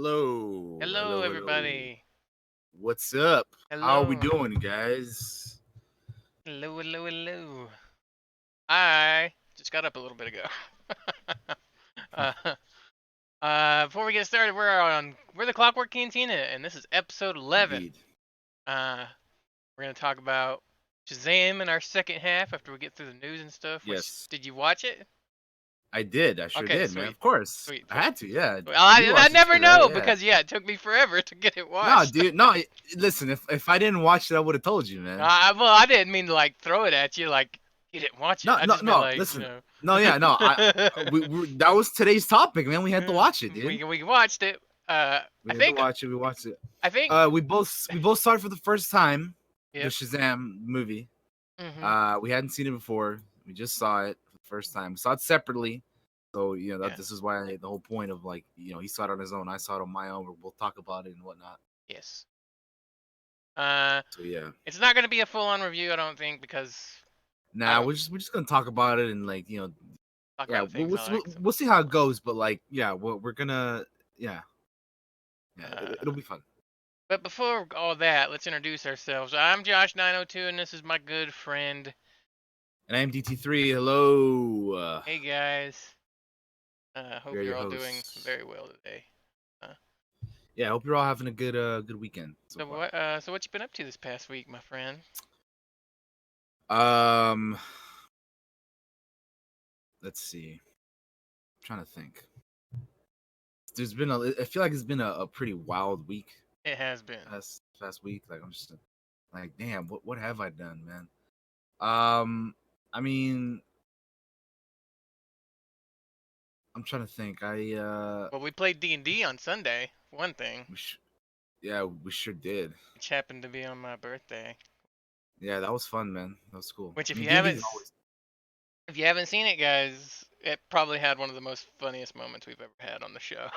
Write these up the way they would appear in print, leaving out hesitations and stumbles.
Hello, Hello, hello, hello. everybody. What's up? How are we Hello. doing, guys? Hello, hello, hello. I just got up a little bit ago. uh, Before we get started, we're the Clockwork Cantina, and this is episode 11. Indeed. Uh, we're gonna talk about Shazam in our second half after we get through the news and stuff. Which Yes, did you watch it? I did. I sure Okay, did, man. sweet, Of course, sweet, I sweet. had to. Yeah, Well, you I watched it never too, right? know Yeah. because it took me forever to get it No, watched. dude. No, listen. If I didn't watch it, I would have told you, man. I didn't mean to like throw it at you like you didn't watch it. No, I no, just meant no. like Listen. No, yeah, no. We that was today's topic, man. We had to Yeah, watch it, dude. we watched it. We I had to think watch it. We watched it. I think. We both saw it for the first time. The Yep. Shazam movie. Mhm. We hadn't seen it before. We just saw it for the first time. We saw it separately. So, that Yeah. this is why the whole point of like, he saw it on his own, I saw it on my own, we'll talk about it and whatnot. Yes. Uh, So yeah. it's not gonna be a full-on review, I don't think, because I Nah, don't we're just gonna talk about it and like, talk yeah, about the we'll things we'll, I see- like. we'll, we'll see how it goes, but like, yeah, we're gonna yeah, yeah, Uh, it'll be fun. but before all that, let's introduce ourselves. I'm Josh902, and this is my good friend. And I am DT3. Hello. Hey guys. We Hope are you're your all doing hosts. very well today. Uh, Yeah, I hope you're all having a good weekend so far. so what you been up to this past week, my friend? Um, let's see. I'm trying to think. I feel like it's been a pretty wild week It has been. past week. Like I'm just like, damn, what have I done, man? Um, I mean, I'm trying to think. Well, we played D&D on Sunday, for one thing, we sh- yeah, we sure did. which happened to be on my birthday. Yeah, that was fun, man. That was cool. Which I mean, D&D is always if you haven't seen it, guys, it probably had one of the most funniest moments we've ever had on the show,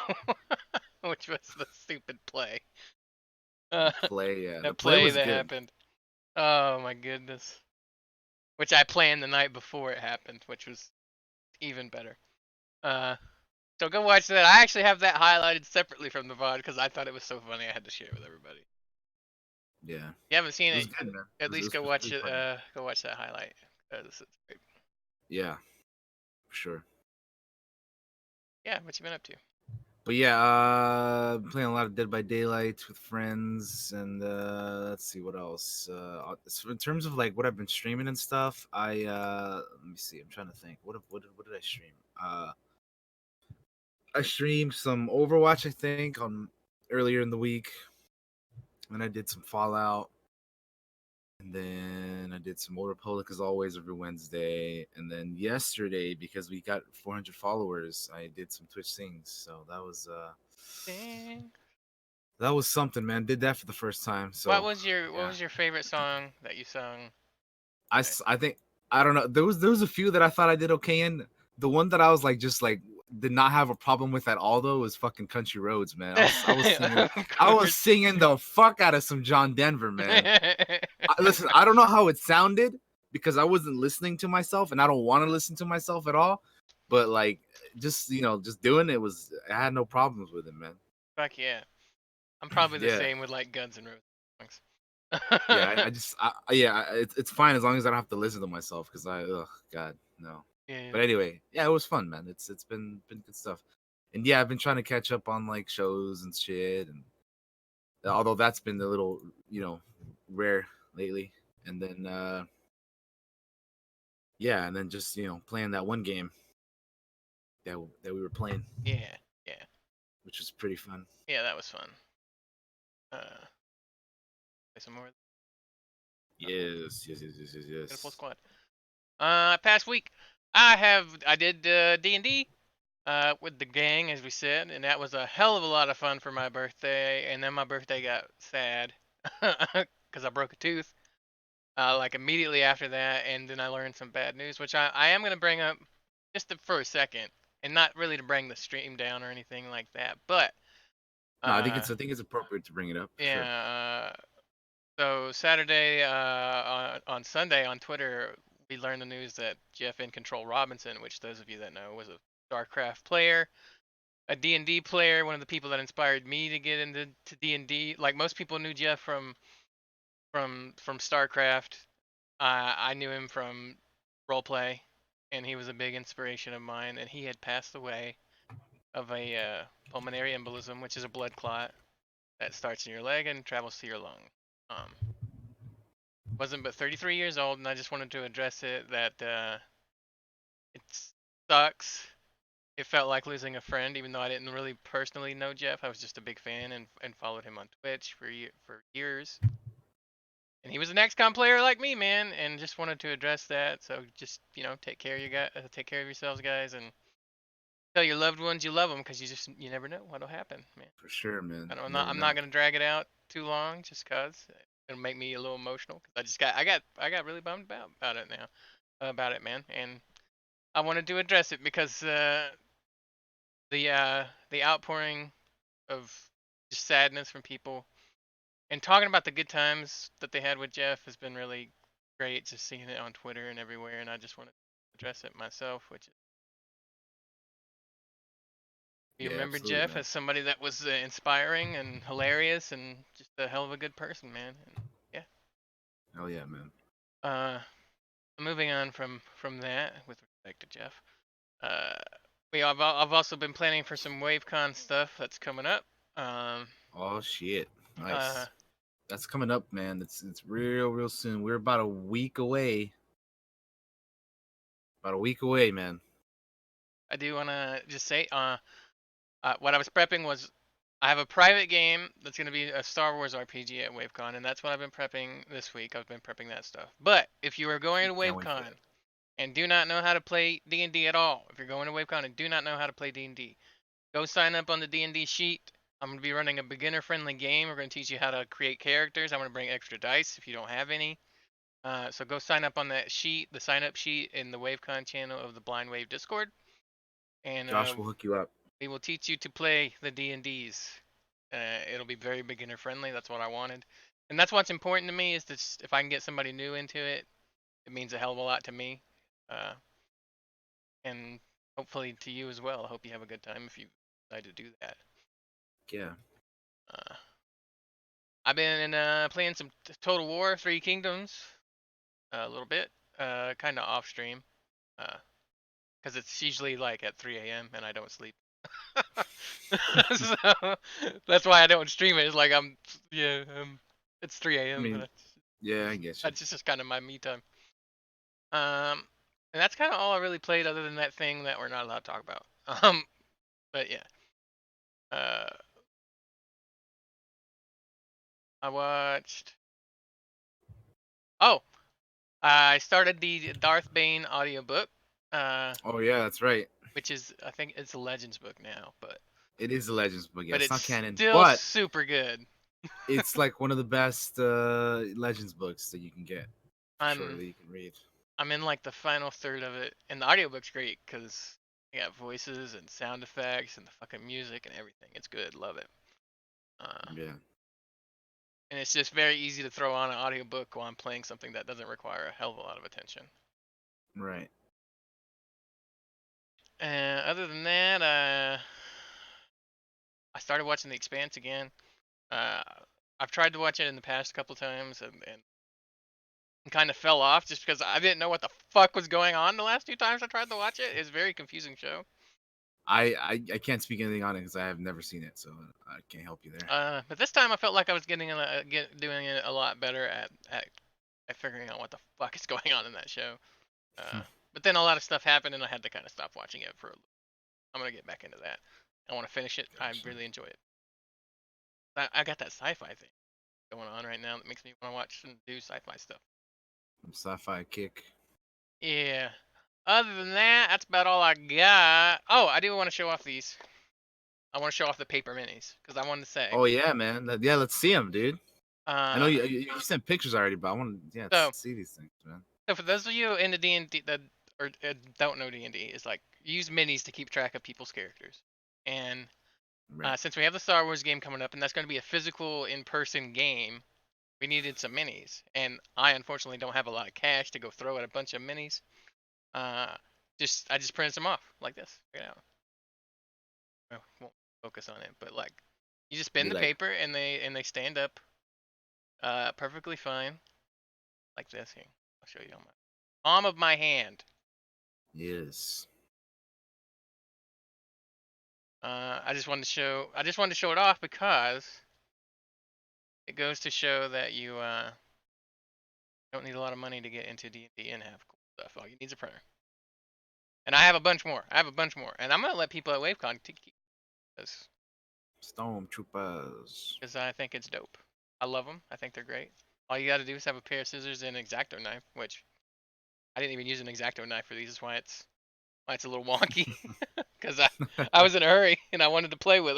which was the stupid play. the Uh, play. Yeah, the that play play was that good. happened. Oh my goodness. Which I planned the night before it happened, which was even better. Uh, so go watch that. I actually have that highlighted separately from the VOD because I thought it was so funny I had to share it with everybody. If Yeah, you haven't seen it was it, good, man. at It least was, it go was watch pretty it. funny. Go watch that highlight. It's great. Yeah, for sure. Yeah, what you been up to? But yeah, playing a lot of Dead by Daylight with friends, and let's see what else. So in terms of like what I've been streaming and stuff, let me see. I'm trying to think. What did I stream? I streamed some Overwatch, I think, on earlier in the week. And I did some Fallout, and then I did some Old Republic as always every Wednesday. And then yesterday, because we got 400 followers, I did some Twitch things. So Dang. that was something, man. Did that for the first time. So What yeah, was your favorite song that you sung? I think I don't know. There was a few that I thought I did okay in. The one that I was like just like did not have a problem with at all though was fucking Country Roads, man. Of I was course. singing the fuck out of some John Denver, man. Listen, I don't know how it sounded because I wasn't listening to myself, and I don't want to listen to myself at all. But like, just doing it I had no problems with it, man. Fuck yeah. I'm probably the Yeah, same with like Guns N' Roses yeah. songs. It's fine as long as I don't have to listen to myself because God, no. Yeah. But anyway, yeah, it was fun, man. It's been good stuff, and yeah, I've been trying to catch up on like shows and shit, and although that's been a little rare lately, and then yeah, and then just playing that one game that we were playing, Yeah. Yeah. which was pretty fun. Yeah, that was fun. Play some more. Uh-oh. Yes, yes, yes, yes, yes, Got a full yes. squad. Past week, I did D&D with the gang as we said, and that was a hell of a lot of fun for my birthday. And then my birthday got sad because I broke a tooth. Like immediately after that, and then I learned some bad news, which I am gonna bring up for a second, and not really to bring the stream down or anything like that, but No, uh, I think it's appropriate to bring it up for sure. yeah. So Saturday, on Sunday on Twitter, we learned the news that Jeff In Control Robinson, which those of you that know was a StarCraft player, a D&D player, one of the people that inspired me to get into D&D. Like most people knew Jeff from StarCraft. I knew him from roleplay, and he was a big inspiration of mine. And he had passed away of a pulmonary embolism, which is a blood clot that starts in your leg and travels to your lung. Um, wasn't but 33 years old, and I just wanted to address it that it sucks. It felt like losing a friend, even though I didn't really personally know Jeff. I was just a big fan and followed him on Twitch for years. And he was an XCOM player like me, man, and just wanted to address that. So just take care of take care of yourselves, guys, and tell your loved ones you love them, because you never know what'll happen, man. For sure, man. I don't, I'm not Never I'm know. not gonna drag it out too long, just cause it'll make me a little emotional. Cause I got really bummed about it now, about it, man, and I wanted to address it because the outpouring of just sadness from people and talking about the good times that they had with Jeff has been really great. Just seeing it on Twitter and everywhere, and I just want to address it myself. Which is, you Yeah, remember absolutely, Jeff man. as somebody that was inspiring and hilarious and just a hell of a good person, man. And yeah. Hell yeah, man. Uh, moving on from that with respect to Jeff. Uh, I've also been planning for some WaveCon stuff that's coming up. Um, Oh shit. uh, Nice. That's coming up, man. It's real soon. We're about a week away. About a week away, man. I do want to just say, what I was prepping was I have a private game that's going to be a Star Wars RPG at WaveCon, and that's what I've been prepping this week. I've been prepping that stuff. But if you are going to Can't wait for WaveCon that. and do not know how to play D&D at all, if you're going to WaveCon and do not know how to play D&D, go sign up on the D&D sheet. I'm going to be running a beginner-friendly game. We're going to teach you how to create characters. I'm going to bring extra dice if you don't have any. So go sign up on that sheet, the sign-up sheet in the WaveCon channel of the Blind Wave Discord, and Josh will hook you up. we will teach you to play the D&Ds. It'll be very beginner friendly. That's what I wanted, and that's what's important to me. Is that if I can get somebody new into it, it means a hell of a lot to me, uh, and hopefully to you as well. I hope you have a good time if you decide to do that. Yeah. Uh, I've been playing some Total War, Three Kingdoms, a little bit, kind of off stream, because it's usually like at 3 a.m. and I don't sleep. So that's why I don't stream it. It's like it's 3 I a.m. and mean, yeah, I guess you. that's just kind of my me time. And that's kind of all I really played, other than that thing that we're not allowed to talk about. But yeah, uh, I watched. Oh, I started the Darth Bane audiobook, uh, Oh yeah, that's right. which is I think it's a Legends book now, It is a Legends book. Yeah, but it's it's not canon, still but super good. it's like one of the best Legends books that you can get for sure I'm that you can read. I'm in like the final third of it, and the audiobook's great because you got voices and sound effects and the fucking music and everything. It's good, love it. Uh, Yeah. and it's just very easy to throw on an audiobook while I'm playing something that doesn't require a hell of a lot of attention. Right. And other than that, I started watching The Expanse again. Uh, I've tried to watch it in the past couple times and kind of fell off just because I didn't know what the fuck was going on the last two times I tried to watch it. It's a very confusing show. I can't speak anything on it because I have never seen it, so I can't help you there. But this time I felt like I was doing it a lot better at figuring out what the fuck is going on in that show. Uh, but then a lot of stuff happened and I had to kind of stop watching it for a little. I'm gonna get back into that. I want to finish it. I Gotcha. really enjoy it. I got that sci-fi thing going on right now that makes me want to watch and do sci-fi stuff. Sci-fi kick. Yeah. Other than that, that's about all I got. Oh, I do want to show off these. I want to show off the paper minis because I wanted to say. Oh yeah, man. Yeah, let's see them, dude. I know Uh, you sent pictures already, but I want to so see these things, man. So for those of you in the D&D that or don't know D&D, it's like use minis to keep track of people's characters. And Right. since we have the Star Wars game coming up, and that's going to be a physical in-person game, we needed some minis. And I unfortunately don't have a lot of cash to go throw at a bunch of minis. Uh, I just printed some off like this. Check it out. well, won't focus on it, but like you just spin Be the like, paper and they stand up perfectly fine like this. Here, I'll show you on my palm of my hand. yes. I just wanted to show it off because it goes to show that you don't need a lot of money to get into D&D and have cool stuff. All you need is a printer. And I have a bunch more. And I'm gonna let people at WaveCon keep this Stormtroopers. because I think it's dope. I love them. I think they're great. All you got to do is have a pair of scissors and an X-Acto knife, which I didn't even use an X-Acto knife for these. That's why it's a little wonky because I was in a hurry and I wanted to play with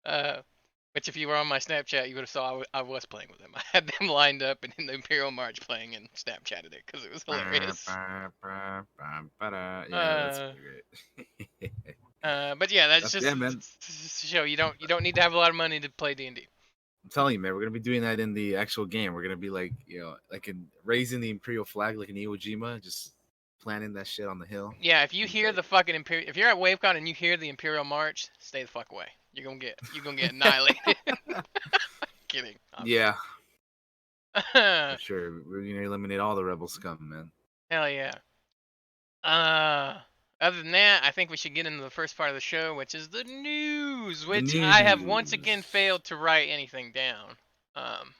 them. Which if you were on my Snapchat, you would have saw I was playing with them. I had them lined up and in the Imperial March playing and Snapchatted it because it was hilarious. Yeah, that's Uh, pretty great. but yeah, that's That's yeah, just man. to show you don't need to have a lot of money to play D&D. I'm telling you, man, we're gonna be doing that in the actual game. We're gonna be like, like in raising the Imperial flag, like in Iwo Jima, just planting that shit on the hill. Yeah, if you Be hear great. the fucking Imperial, if you're at WaveCon and you hear the Imperial March, stay the fuck away. You're gonna get annihilated. Kidding, Yeah, obviously. for sure. We're gonna eliminate all the rebel scum, man. Hell yeah. Uh, Other than that, I think we should get into the first part of the show, which is the news, The which I have once again news. failed to write anything down. Um,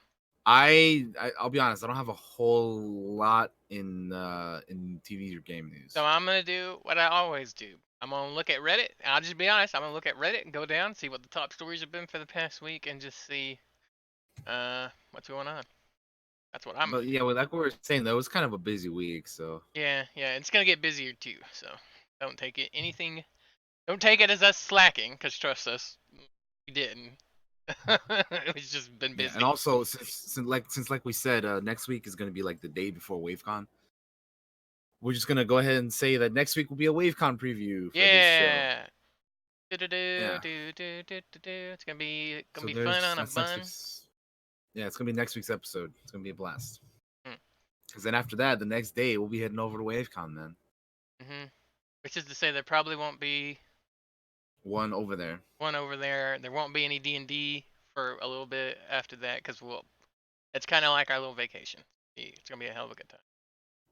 I'll be honest. I don't have a whole lot in TV or game news. so I'm gonna do what I always do. I'm gonna look at Reddit. I'll just be honest. I'm gonna look at Reddit and go down, see what the top stories have been for the past week, and just see what's going on. That's what I'm gonna But do. yeah, well, like we were saying, though, it was kind of a busy week. So Yeah, it's gonna get busier too. So don't take it anything. Don't take it as us slacking, cause trust us, we didn't. It's just been yeah, and busy. also since we said, next week is gonna be like the day before WaveCon. We're just gonna go ahead and say that next week will be a WaveCon preview for this show. Yeah. Do do do Yeah. do do do do do. It's gonna So be fun on a that's next bun. week's. Yeah, it's gonna be next week's episode. It's gonna be a blast. Mm, Because then after that, the next day we'll be heading over to WaveCon. Then mhm. Which is to say, there probably won't be one over there. one over there. There won't be any D&D for a little bit after that, cause it's kind of like our little vacation. It's gonna be a hell of a good time.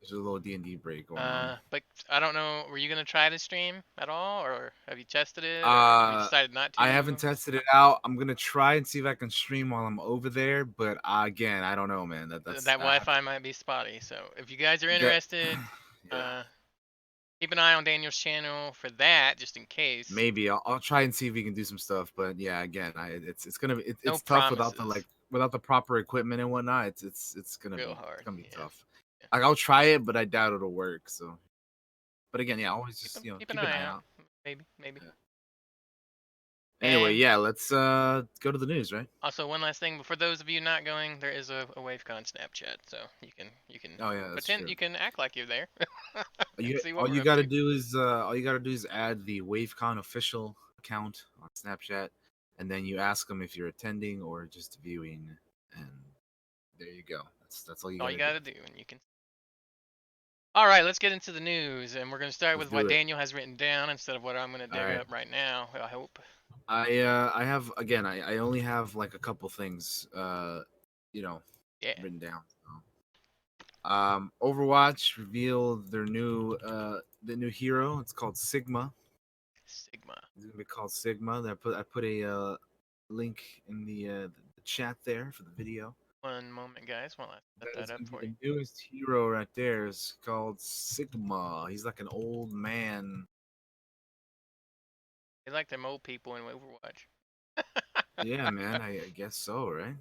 There's a little D&D break going on. But I don't know. Were you gonna try to stream at all, or have you tested it, or have you Uh, decided not I to? haven't tested it out. I'm gonna try and see if I can stream while I'm over there, but again, I don't know, man. That's That Wi-Fi might be spotty. So if you guys are that. interested, Yeah, uh, keep an eye on Daniel's channel for that, just in case. maybe I'll try and see if we can do some stuff. But yeah, again, it's gonna be No it's tough without promises. without the proper equipment and whatnot. It's Real hard. gonna be Yeah. tough. Yeah. Like I'll try it, but I doubt it'll work. So, but again, yeah, always just Keep an keep an eye eye out. out. Maybe. Yeah. Anyway, And yeah, let's go to the news, right? also one last thing, for those of you not going, there is a WaveCon Snapchat, so you can Oh yeah, that's pretend true. you can act like you're there and see what All we're you up gotta to. do is add the WaveCon official account on Snapchat, and then you ask them if you're attending or just viewing, and there you go. That's all you All you gotta do. gotta do, and you can. All right, let's get into the news, and we're gonna start Let's with what do it. Daniel has written down instead of what I'm gonna All dig right. up right now. I hope. I have again. I only have like a couple things you know Yeah. written down. So. Overwatch revealed the new hero. It's called Sigma. Sigma. It's gonna be called Sigma. I put a link in the chat there for the video. One moment, guys, while I set That is that up gonna be for you. the newest hero right there. It's called Sigma. He's like an old man. They like them old people in Overwatch. Yeah, man. I guess so, right?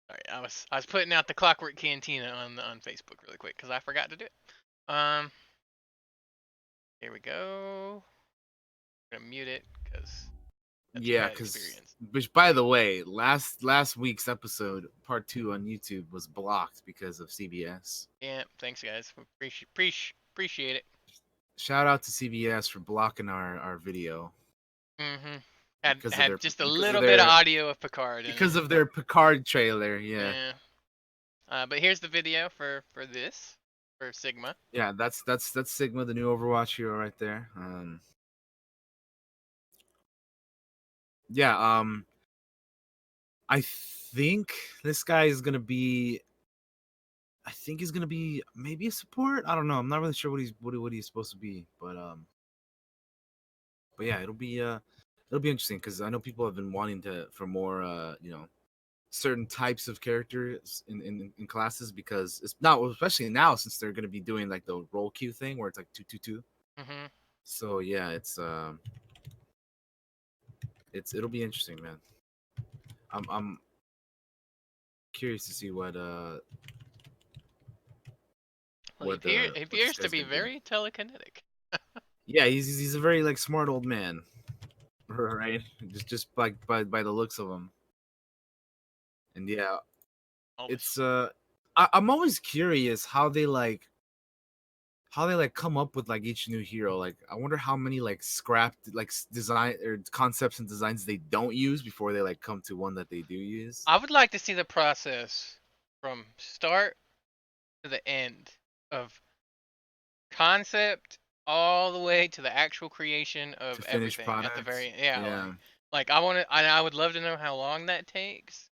Sorry, I was putting out the Clockwork Cantina on Facebook really quick because I forgot to do it. Here we go. I'm gonna mute it because that's a Yeah, bad because experience. which by the way, last week's episode, part 2 on YouTube was blocked because of CBS. Yeah, thanks guys. Appreciate it. Shout out to CBS for blocking our video Mhm. Had just a because of little bit of their audio of Picard in it. Picard trailer. Yeah. Yeah. But here's the video for this for Sigma. Yeah, that's Sigma, the new Overwatch hero right there. yeah, I think this guy is gonna be. I think he's gonna be maybe a support. I don't know. I'm not really sure what he's supposed to be, but yeah, it'll be interesting because I know people have been wanting to for more certain types of characters in classes because it's not especially now since they're gonna be doing like the roll queue thing where it's like 2-2-2. Mm-hmm. So yeah, it'll be interesting, man. I'm curious to see Well, he what this appears to guy's be gonna do. very telekinetic. Yeah, he's a very like smart old man, right? Just like by the looks of him, and yeah, Always. it's I'm always curious how they like come up with like each new hero. Like I wonder how many like scrapped like design or concepts and designs they don't use before they like come to one that they do use I would like to see the process from start to the end of concept all the way to the actual creation to of finish everything at the product. very yeah Yeah, like I would love to know how long that takes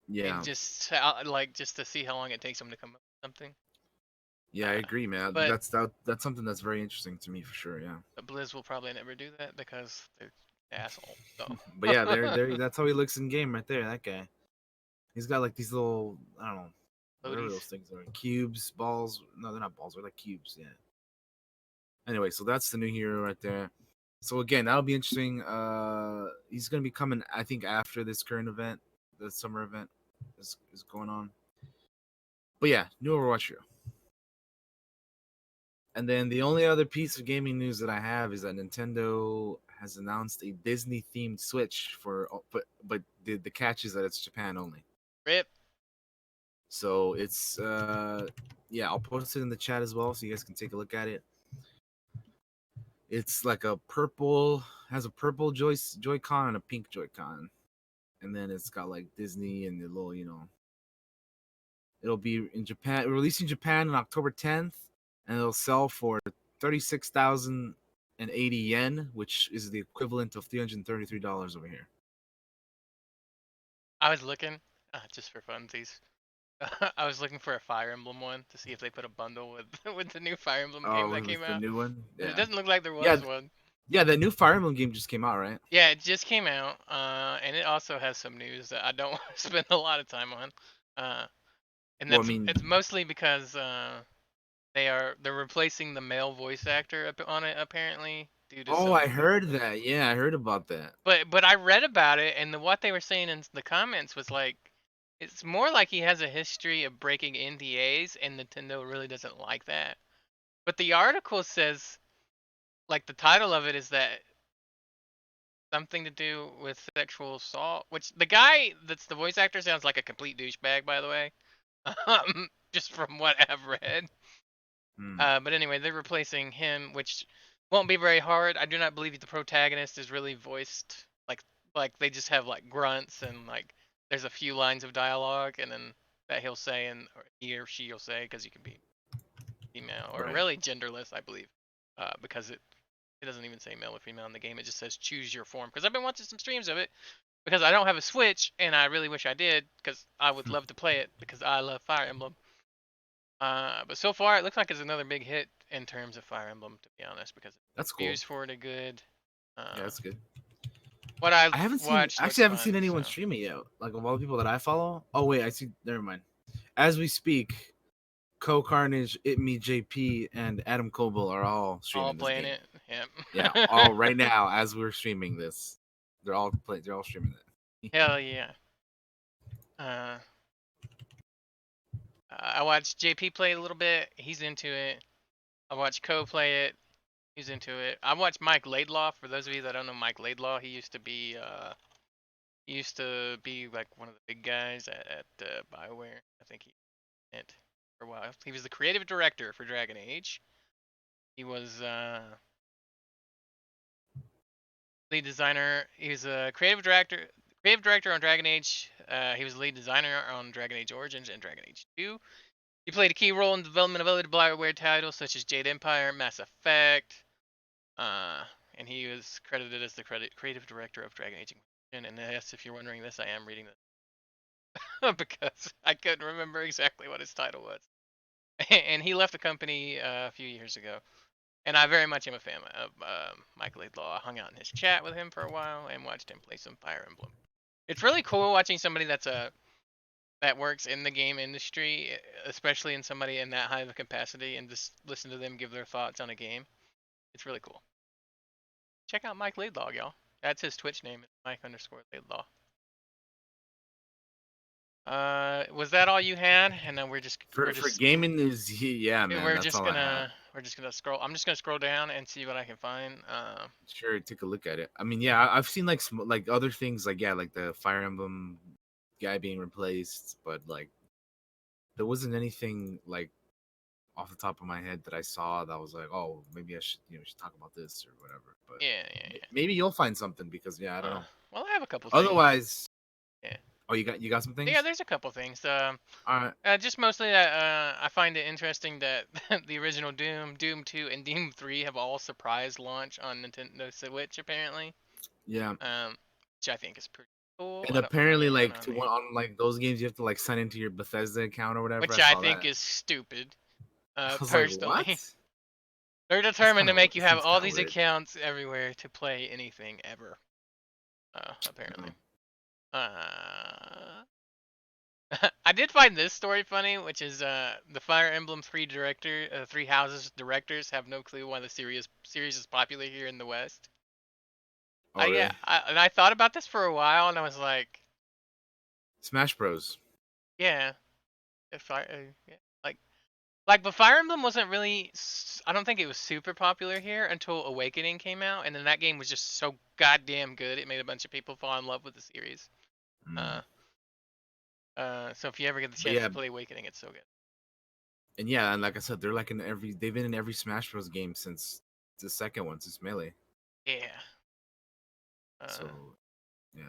and yeah, just to see how long it takes them to come up with something. yeah. I Uh, agree, man. but That's something that's very interesting to me for sure. Yeah, Blizz will probably never do that because they're assholes. So but yeah, there. That's how he looks in game right there. That guy. He's got like these little I don't know whatever those Odie's. things are cubes balls. No, they're not balls. They're like cubes. Yeah. Anyway, so that's the new hero right there. So again, that'll be interesting. He's gonna be coming, I think, after this current event, the summer event is going on. But yeah, new Overwatch hero. And then the only other piece of gaming news that I have is that Nintendo has announced a Disney themed Switch but the catch is that it's Japan only. Rip. So it's yeah, I'll post it in the chat as well so you guys can take a look at it. It's like a purple has a purple Joy-Con and a pink Joy-Con. And then it's got like Disney and the little, it'll be in Japan, released in Japan on October 10th, and it'll sell for 36,080 yen, which is the equivalent of $333 over here. I was looking just for funsies. I was looking for a Fire Emblem one to see if they put a bundle with with the new Fire Emblem game Oh, that came with the out, new one? but it Yeah. doesn't look like there Yeah, was one. yeah, the new Fire Emblem game just came out, right? Yeah, it just came out, and it also has some news that I don't want to spend a lot of time on, uh, and Well, I mean, it's mostly because they're replacing the male voice actor on it apparently due to oh, some. I heard that. Yeah, I heard about that. But I read about it, and what they were saying in the comments was like, it's more like he has a history of breaking NDAs, and Nintendo really doesn't like that. But the article says, like the title of it is that something to do with sexual assault, which the guy that's the voice actor sounds like a complete douchebag, by the way. Just from what I've read. Hmm, But anyway, they're replacing him, which won't be very hard. I do not believe the protagonist is really voiced like they just have like grunts and like there's a few lines of dialogue and then that he'll say and or he or she will say because you can be female or right. really genderless, I believe, because it doesn't even say male or female in the game. It just says choose your form. Because I've been watching some streams of it because I don't have a Switch and I really wish I did because I would love to play it because I love Fire Emblem. But so far, it looks like it's another big hit in terms of Fire Emblem, to be honest, because That's cool. reviews for it are good. Yeah, Uh, that's good. what I've I haven't seen watched actually looks I haven't seen fun, anyone so. stream it yet. Like of all the people that I follow. Oh wait, I see. Never mind. As we speak, Co Carnage, It Me JP, and Adam Coble are all All streaming this playing game. it, Yeah, yep. all right now as we're streaming this, they're all streaming it. Hell yeah. Uh, I watched JP play a little bit. He's into it. I watched Co play it. He's into it. I watched Mike Laidlaw. For those of you that don't know Mike Laidlaw, he used to be like one of the big guys at BioWare. I think he went for a while. He was the creative director for Dragon Age. He was lead designer. He was a creative director on Dragon Age. He was lead designer on Dragon Age Origins and Dragon Age 2. He played a key role in the development of other BioWare titles such as Jade Empire, Mass Effect, uh, and he was credited as the creative director of Dragon Age. And yes, if you're wondering this, I am reading this because I couldn't remember exactly what his title was. And he left the company a few years ago. And I very much am a fan of Michael Laidlaw. I hung out in his chat with him for a while and watched him play some Fire Emblem. It's really cool watching somebody that works in the game industry, especially in somebody in that high of a capacity, and just listen to them give their thoughts on a game. It's really cool. Check out Mike Laidlaw, y'all. That's his Twitch name. It's Mike_Laidlaw. Was that all you had? And then we're just For gaming is yeah, man. That's all I have. We're just gonna scroll. I'm just gonna scroll down and see what I can find. Sure, take a look at it. I mean, yeah, I've seen like like other things, like yeah, like the Fire Emblem guy being replaced, but like there wasn't anything like off the top of my head that I saw that was like, oh, maybe I should should talk about this or whatever. But yeah. maybe you'll find something because yeah, I don't know. Well, I have a couple things. Otherwise, Yeah. oh, you got some things? Yeah, there's a couple things. All right. Just mostly that I find it interesting that the original Doom, Doom 2, and Doom 3 have all surprise launch on Nintendo Switch apparently. Yeah. Which I think is pretty cool. And apparently, like on like those games, you have to like sign into your Bethesda account or whatever. Which I think is stupid. Personally, like, what? They're determined to make you have all these accounts everywhere to play anything ever. Apparently. I did find this story funny, which is the Fire Emblem Three Houses directors have no clue why the series is popular here in the West. Oh, really? Yeah, and I thought about this for a while, and I was like, Smash Bros. Yeah, but Fire Emblem wasn't really. I don't think it was super popular here until Awakening came out, and then that game was just so goddamn good. It made a bunch of people fall in love with the series. So if you ever get the chance to play Awakening, it's so good. And yeah, and like I said, they've been in every Smash Bros. Game since the second one, since Melee. Yeah. So, yeah.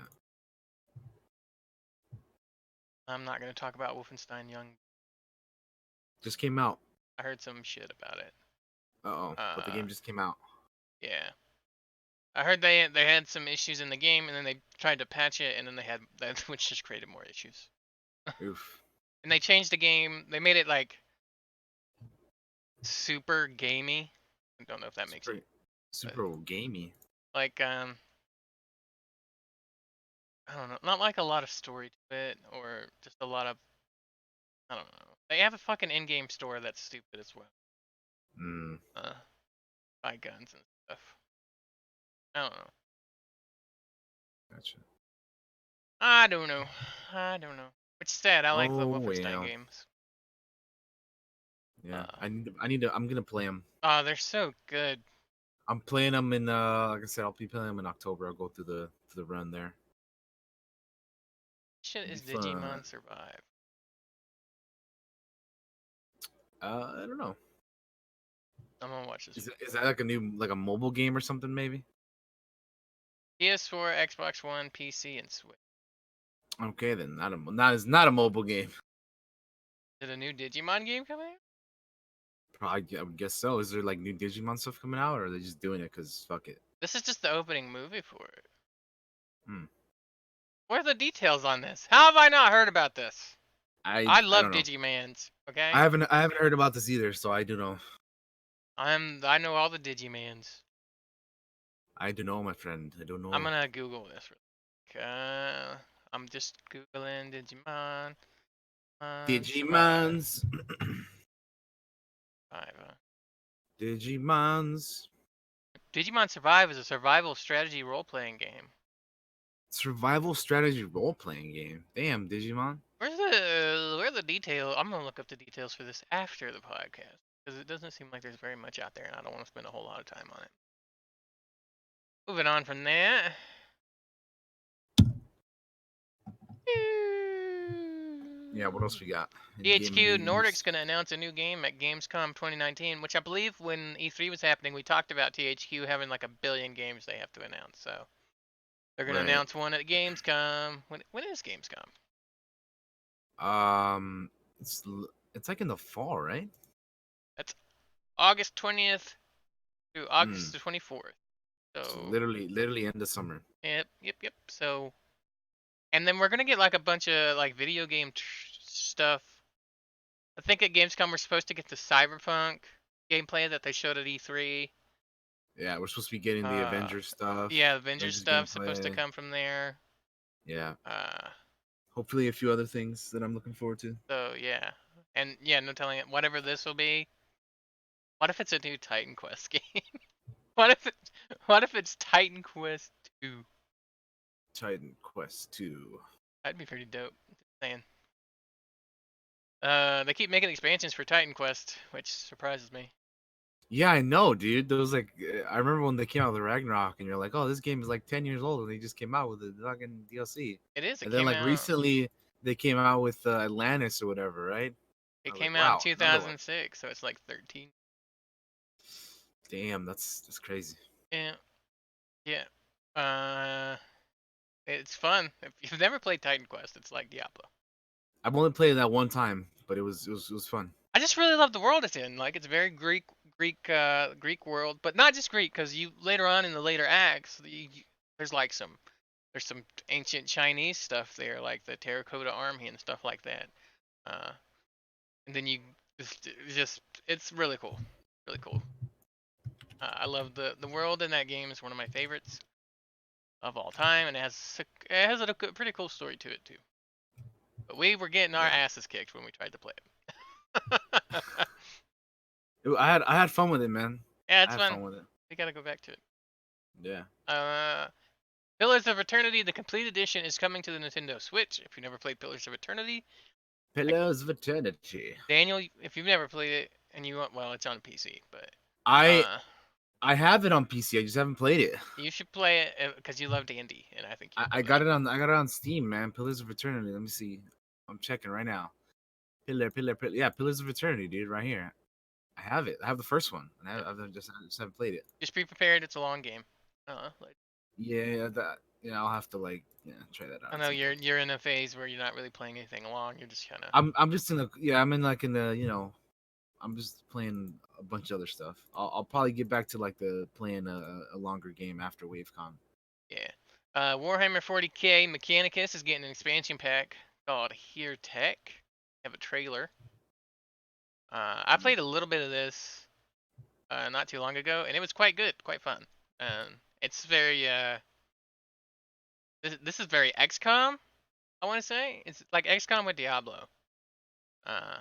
I'm not gonna talk about Wolfenstein Young. Just came out. I heard some shit about it. But the game just came out. Yeah. I heard they had some issues in the game, and then they tried to patch it, and then which just created more issues. Oof. And they changed the game. They made it like super gamey. I don't know if that makes sense. Super gamey. Like I don't know, not like a lot of story to it, or just a lot of, I don't know. They have a fucking in-game store that's stupid as well. Buy guns and stuff. I don't know. Gotcha. I don't know. Which is sad. I like the Wolfenstein games. Yeah, I'm gonna play them. Oh, they're so good. I'm playing them in like I said, I'll be playing them in October. I'll go through the run there. Shit is Digimon Survive. I don't know. I'm gonna watch this. Is that like a mobile game or something maybe? PS4, Xbox One, PC, and Switch. Okay, then not a mobile game. Did a new Digimon game come out? Probably, I would guess so. Is there like new Digimon stuff coming out, or are they just doing it because fuck it? This is just the opening movie for it. What are the details on this? How have I not heard about this? I love Digimans. Okay. I haven't heard about this either, so I do know. I know all the Digimans. I don't know, my friend. I don't know. I'm gonna Google this. I'm just googling Digimon. Digimons. Digimons. Digimon Survive is a survival strategy role-playing game. Survival strategy role-playing game. Damn, Digimon. Where are the details? I'm gonna look up the details for this after the podcast because it doesn't seem like there's very much out there, and I don't want to spend a whole lot of time on it. Moving on from that. Yeah, what else we got? DHQ Nordic's going to announce a new game at Gamescom 2019, which I believe when E3 was happening, we talked about THQ having like 1 billion games they have to announce. So they're going to announce one at Gamescom. When is Gamescom? It's like in the fall, right? That's August 20th through August the 24th. So literally end of summer. Yep. So, and then we're gonna get like a bunch of like video game stuff. I think at Gamescom we're supposed to get the Cyberpunk gameplay that they showed at E3. Yeah, we're supposed to be getting the Uh, Avengers stuff, yeah, Avengers Avengers stuff supposed to gameplay. come from there. Yeah, Uh, hopefully a few other things that I'm looking forward to. so yeah, and yeah, no telling it. Whatever this will be. What if it's a new Titan Quest game? what if it? What if it's Titan Quest 2? Titan Quest 2. That'd be pretty dope. Just saying. They keep making expansions for Titan Quest, which surprises me. Yeah, I know, dude. There was like, I remember when they came out with the Ragnarok, and you're like, oh, this game is like 10 years old, and they just came out with the fucking DLC. It is. It And then came like out. recently, they came out with Atlantis or whatever, right? It I was like, came out in wow, another one. 2006, so it's like 13. Damn, that's crazy. Yeah. Yeah. It's fun. If you've never played Titan Quest, it's like Diablo. I've only played that one time, but it was fun. I just really love the world it's in. Like it's very Greek world, but not just Greek, because you later on in the later acts, there's like there's some ancient Chinese stuff there, like the Terracotta Army and stuff like that. Uh, and then it's really cool, really cool. I love the world in that game. Is one of my favorites of all time, and it has a pretty cool story to it too. But we were getting our Yeah, asses kicked when we tried to play it. I had fun with it, man. Yeah, I it's had fun. fun with it. We gotta go back to it. Yeah. Uh, Pillars of Eternity, the complete edition, is coming to the Nintendo Switch. If you never played Pillars of Eternity, like Pillars of Eternity. Daniel, if you've never played it and you want, well, it's on PC, but I uh, I have it on PC. I just haven't played it. you should play it because you love D&D, and I think you would I love got it on Steam, man. Pillars of Eternity. Let me see. I'm checking right now. Pillar. Yeah, Pillars of Eternity, dude, right here. I have it. I have the first one, and it. I just haven't played it. Just be prepared. It's a long game. Like, Yeah, I'll have to try that out I at know some you're point. you're in a phase where you're not really playing anything long. You're just kind of. I'm just in the I'm in like in the I'm just playing a bunch of other stuff. I'll probably get back to like the playing a longer game after WaveCon. Yeah. Warhammer 40k Mechanicus is getting an expansion pack called Here Tech. Have a trailer. I Mm. played a little bit of this not too long ago, and it was quite good, quite fun. It's very this is very XCOM. I want to say it's like XCOM with Diablo. Uh,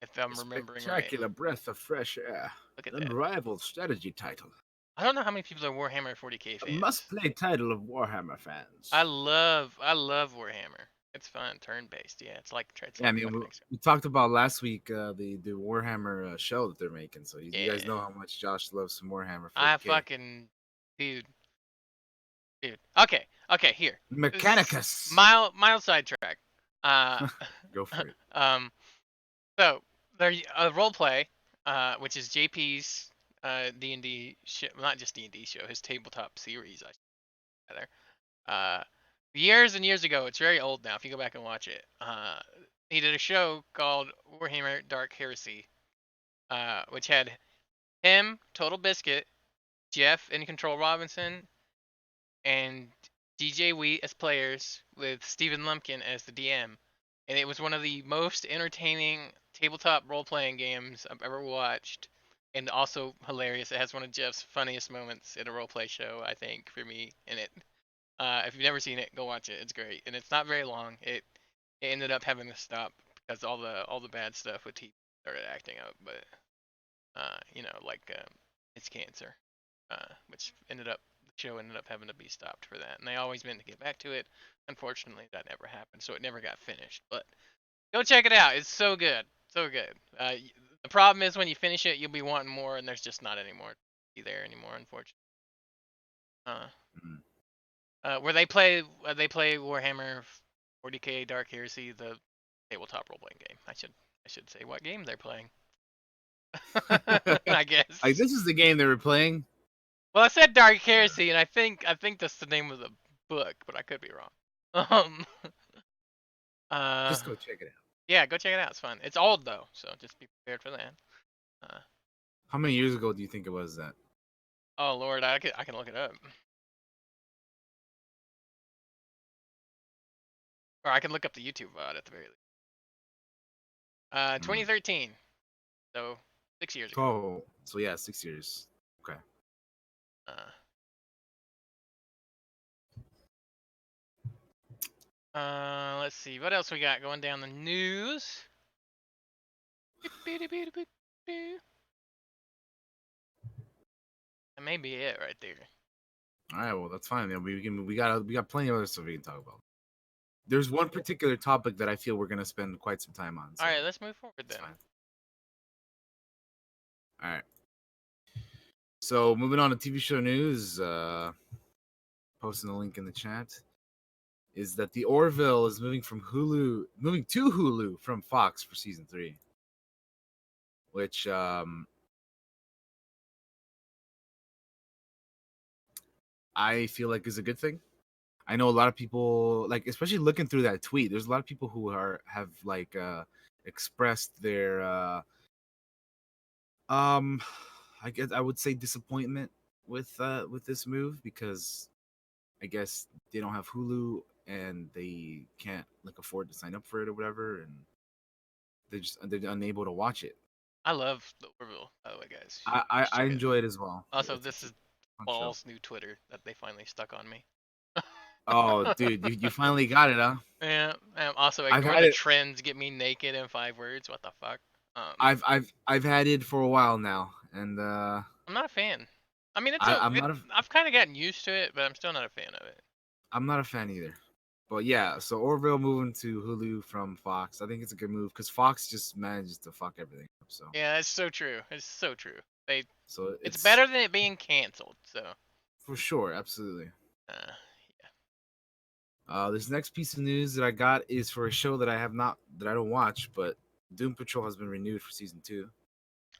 if A I'm remembering right. spectacular breath of fresh air. Look at An that. unrivaled strategy title. I don't know how many people are Warhammer 40k A fans. must-play title of Warhammer I fans. love I love Warhammer. It's fun, turn based. Yeah, it's Yeah, I like mean, fucking we talked about last week the Warhammer show that they're making. So you Yeah. guys know how much Josh loves some Warhammer I 40k. fucking dude, dude. Okay, here. This is Mechanicus. mild sidetrack. Uh, Go for it. um, so there a role play, which is JP's D&D show, not just D&D show, his tabletop series. I rather. Uh, years and years ago. It's very old now. If you go back and watch it, he did a show called Warhammer Dark Heresy, which had him, Total Biscuit, Jeff in Control Robinson, and DJ Wheat as players with Stephen Lumpkin as the DM. And it was one of the most entertaining tabletop role playing games I've ever watched. And also hilarious. It has one of Jeff's funniest moments in a role play show, I think, for me in it. If you've never seen it, go watch it. It's great. And it's not very long. It ended up having to stop because all the bad stuff with TV started acting up. But like it's cancer, which the show ended up having to be stopped for that. And they always meant to get back to it. Unfortunately, that never happened, so it never got finished. But go check it out. It's so good, so good. The problem is when you finish it, you'll be wanting more, and there's just not any more to be there anymore, unfortunately. Uh, Mm. where they play Warhammer 40k Dark Heresy, the tabletop role playing game. I should say what game they're playing. I Like guess. this is the game they were playing. Well, I said Dark Heresy, and I think that's the name of the book, but I could be wrong. Um, uh, Just go check it out. yeah, go check it out. It's fun. It's old though, so just be prepared for that. Uh, How many years ago do you think it was that? oh Lord, I can look it up. Or I can look up the YouTube VOD at the very least. 2013. So 6 years ago. Oh, so yeah, 6 years. Okay. Uh, let's see. What else we got going down the news? That may be it right there. All right, well that's fine. Man. We got plenty of other stuff we can talk about. There's one particular topic that I feel we're gonna spend quite some time on. So All right, let's move forward then. fine. All right. So moving on to TV show news, posting the link in the chat, is that the Orville is moving to Hulu from Fox for season 3, which I feel like is a good thing. I know a lot of people, like, especially looking through that tweet, there's a lot of people who have like expressed their I guess I would say disappointment with this move, because I guess they don't have Hulu and they can't like afford to sign up for it or whatever, and they're unable to watch it. I love the Orville, by the way, guys. I Check it. enjoy it as well. Also, It's this a is fun show. Ball's new Twitter that they finally stuck on me. Oh, dude, you finally got it, huh? Yeah. Also, I've ignore had the it. trends. Get me naked in 5 words. What the fuck? I've had it for a while now, and I'm not a fan. I mean, I'm not a I've kind of gotten used to it, but I'm still not a fan of it. I'm not a fan either. But yeah, so Orville moving to Hulu from Fox, I think it's a good move because Fox just manages to fuck everything up. So Yeah, it's so true. It's so true. It's it's better than it being canceled. So. for sure, absolutely. Uh, This next piece of news that I got is for a show that I don't watch, but Doom Patrol has been renewed for season 2.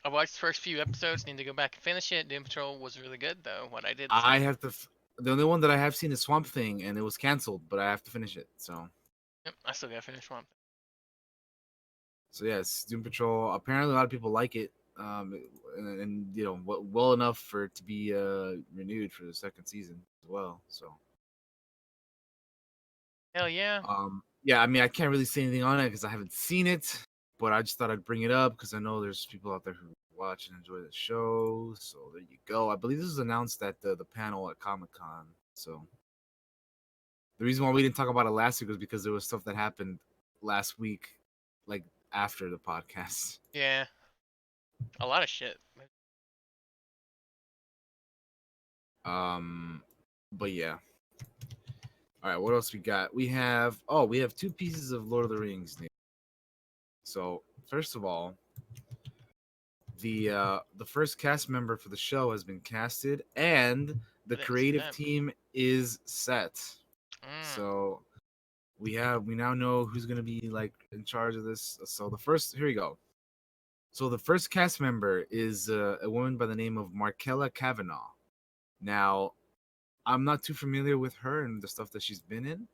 I watched the first few episodes. Need to go back and finish it. Doom Patrol was really good, though. What I did see. I have to. The only one that I have seen is Swamp Thing, and it was canceled, but I have to finish it. So. Yep, I still gotta finish one. So yes, Doom Patrol. Apparently, a lot of people like it, and you know, well enough for it to be renewed for the second season as well. So. Hell yeah. Yeah. I mean, I can't really say anything on it because I haven't seen it, but I just thought I'd bring it up because I know there's people out there who watch and enjoy the show. So there you go. I believe this was announced at the panel at Comic-Con. So the reason why we didn't talk about it last week was because there was stuff that happened last week, like after the podcast. Yeah. A lot of shit. But yeah. All right, what else we got? We have 2 pieces of Lord of the Rings news. So first of all, the first cast member for the show has been casted, and the creative team is set. So we now know who's gonna be like in charge of this. So here we go. So the first cast member is a woman by the name of Markella Kavanaugh. Now, I'm not too familiar with her and the stuff that she's been in,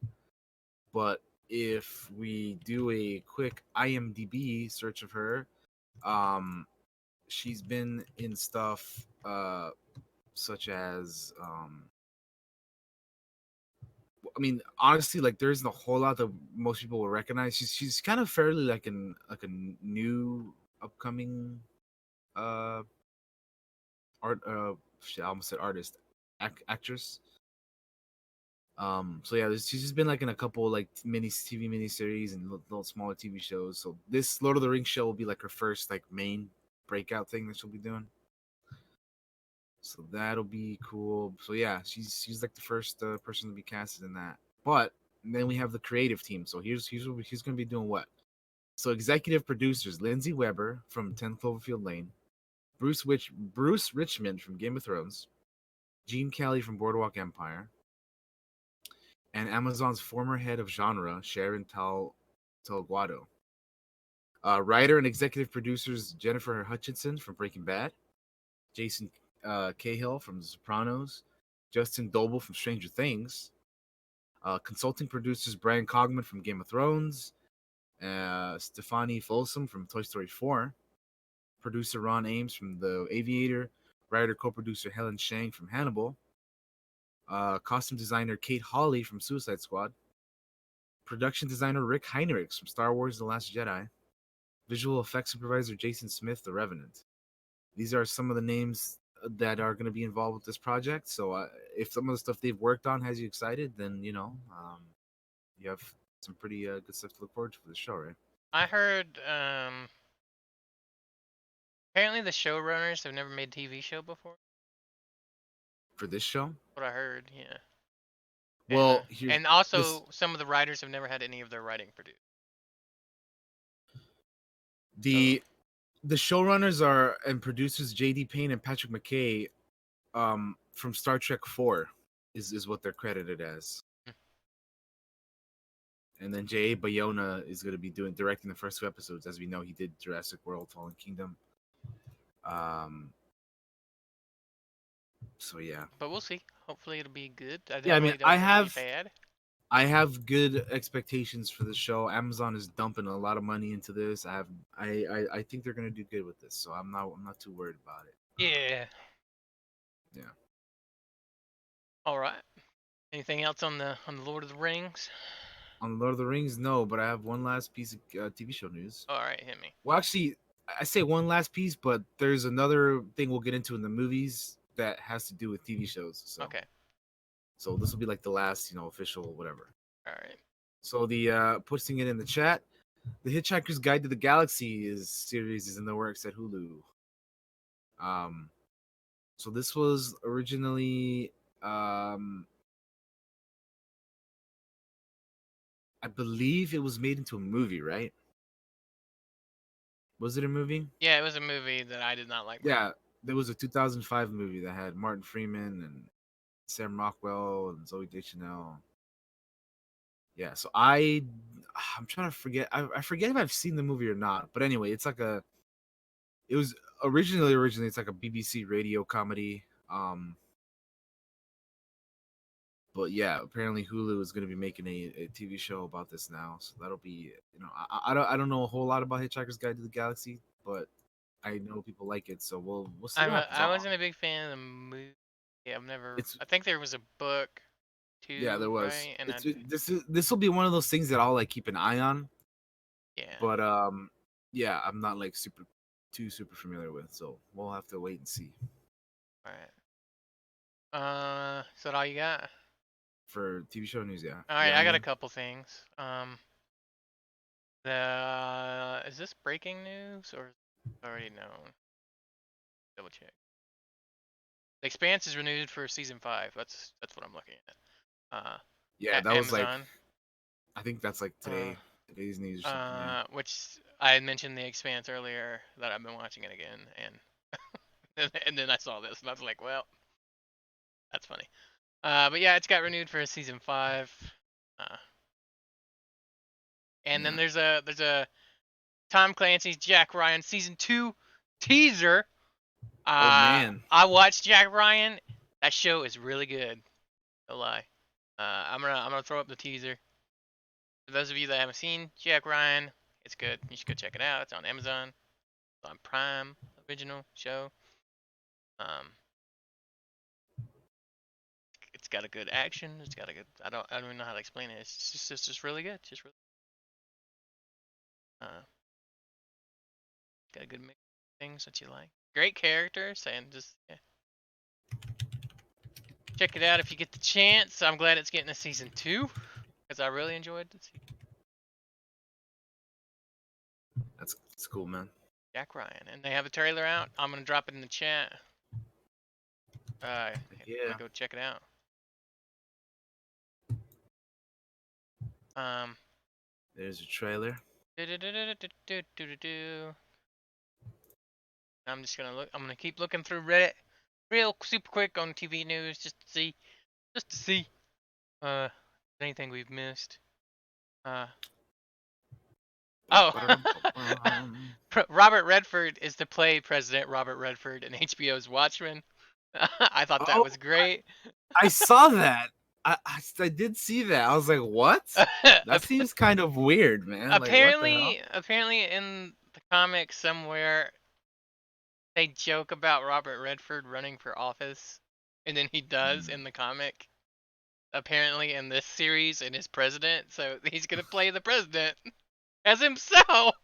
but if we do a quick IMDb search of her, she's been in stuff such as I mean, honestly, like there isn't a whole lot that most people will recognize. She's kind of fairly like a new upcoming art I almost said artist, actress. So yeah, she's just been like in a couple like TV miniseries and little smaller TV shows. So this Lord of the Rings show will be like her first like main breakout thing that she'll be doing. So that'll be cool. So yeah, she's like the first person to be casted in that. But then we have the creative team. So here's going to be doing what. So executive producers Lindsay Weber from 10 Cloverfield Lane, Bruce Richmond from Game of Thrones, Gene Kelly from Boardwalk Empire, and Amazon's former head of genre, Sharon Talguado. Writer and executive producers Jennifer Hutchinson from Breaking Bad, Jason Cahill from The Sopranos, Justin Doble from Stranger Things, consulting producers Brian Cogman from Game of Thrones, Stephanie Folsom from Toy Story 4, producer Ron Ames from The Aviator, writer co-producer Helen Shang from Hannibal, costume designer Kate Hawley from Suicide Squad, Production designer Rick Heinrichs from Star Wars: The Last Jedi. Visual effects supervisor Jason Smith, The Revenant. These are some of the names that are going to be involved with this project. So if some of the stuff they've worked on has you excited, then you have some pretty good stuff to look forward to for the show, right? I heard apparently the showrunners have never made a TV show before. For this show, What I heard, yeah. well, And this also some of the writers have never had any of their writing produced. the the showrunners are and producers J.D. Payne and Patrick McKay from Star Trek 4 is what they're credited as. Hmm. And then J.A. Bayona is going to be directing the first 2 episodes. As we know, he did Jurassic World: Fallen Kingdom. So yeah. But we'll see. Hopefully it'll be good. I Yeah, I mean, definitely don't want it to be bad. I have good expectations for the show. Amazon is dumping a lot of money into this. I think they're gonna do good with this, so I'm not too worried about it. Yeah. Yeah. All right. Anything else on the Lord of the Rings? On Lord of the Rings, no, but I have one last piece of TV show news. All right, hit me. Well, actually, I say one last piece, but there's another thing we'll get into in the movies that has to do with TV shows. So Okay. So this will be like the last, official whatever. All right. So the posting it in the chat, the Hitchhiker's Guide to the Galaxy series is in the works at Hulu. So this was originally, I believe it was made into a movie, right? Was it a movie? Yeah, it was a movie that I did not like. Yeah, there was a 2005 movie that had Martin Freeman and Sam Rockwell and Zoe Deschanel. Yeah, so I'm trying to forget. I forget if I've seen the movie or not. But anyway, it's like it was originally it's like a BBC radio comedy. But yeah, apparently Hulu is going to be making a TV show about this now. So that'll be, I don't know a whole lot about Hitchhiker's Guide to the Galaxy, but I know people like it. So we'll see what happens. I wasn't a big fan of the movie. Yeah, I've never. It's I think there was a book Yeah, there too, was. right? And This will be one of those things that I'll like keep an eye on. yeah. But yeah, I'm not like super familiar with, so we'll have to wait and see. All right. Is that all you got? For TV show news, yeah. All right, I got a couple things. Is this breaking news or already known? Double check. The Expanse is renewed for season 5. That's what I'm looking at. Yeah, that was Amazon. like, I think that's like today's news or something. Yeah. Which I had mentioned the Expanse earlier that I've been watching it again, and and then I saw this and I was like, well, that's funny. But yeah, it's got renewed for season 5. And then there's a Tom Clancy's Jack Ryan season 2 teaser. Oh man, I watched Jack Ryan. That show is really good. No lie. I'm gonna throw up the teaser. For those of you that haven't seen Jack Ryan, it's good. You should go check it out. It's on Amazon. It's on Prime original show. It's got a good action. It's got a good. I don't even know how to explain it. It's just really good. Just really. Got a good mix of things that you like. Great characters and just yeah. Check it out if you get the chance. I'm glad it's getting a season 2 because I really enjoyed the season. That's cool, man. Jack Ryan, and they have a trailer out. I'm gonna drop it in the chat. Yeah. Go check it out. There's a trailer. I'm just gonna look. I'm gonna keep looking through Reddit, real super quick on TV news, just to see, anything we've missed. Oh, Robert Redford is to play President Robert Redford in HBO's Watchmen. I thought that was great. I saw that. I did see that. I was like, what? That seems kind of weird, man. Apparently, in the comics somewhere, they joke about Robert Redford running for office, and then he does in the comic. apparently in this series and is president, so he's gonna play the president as himself.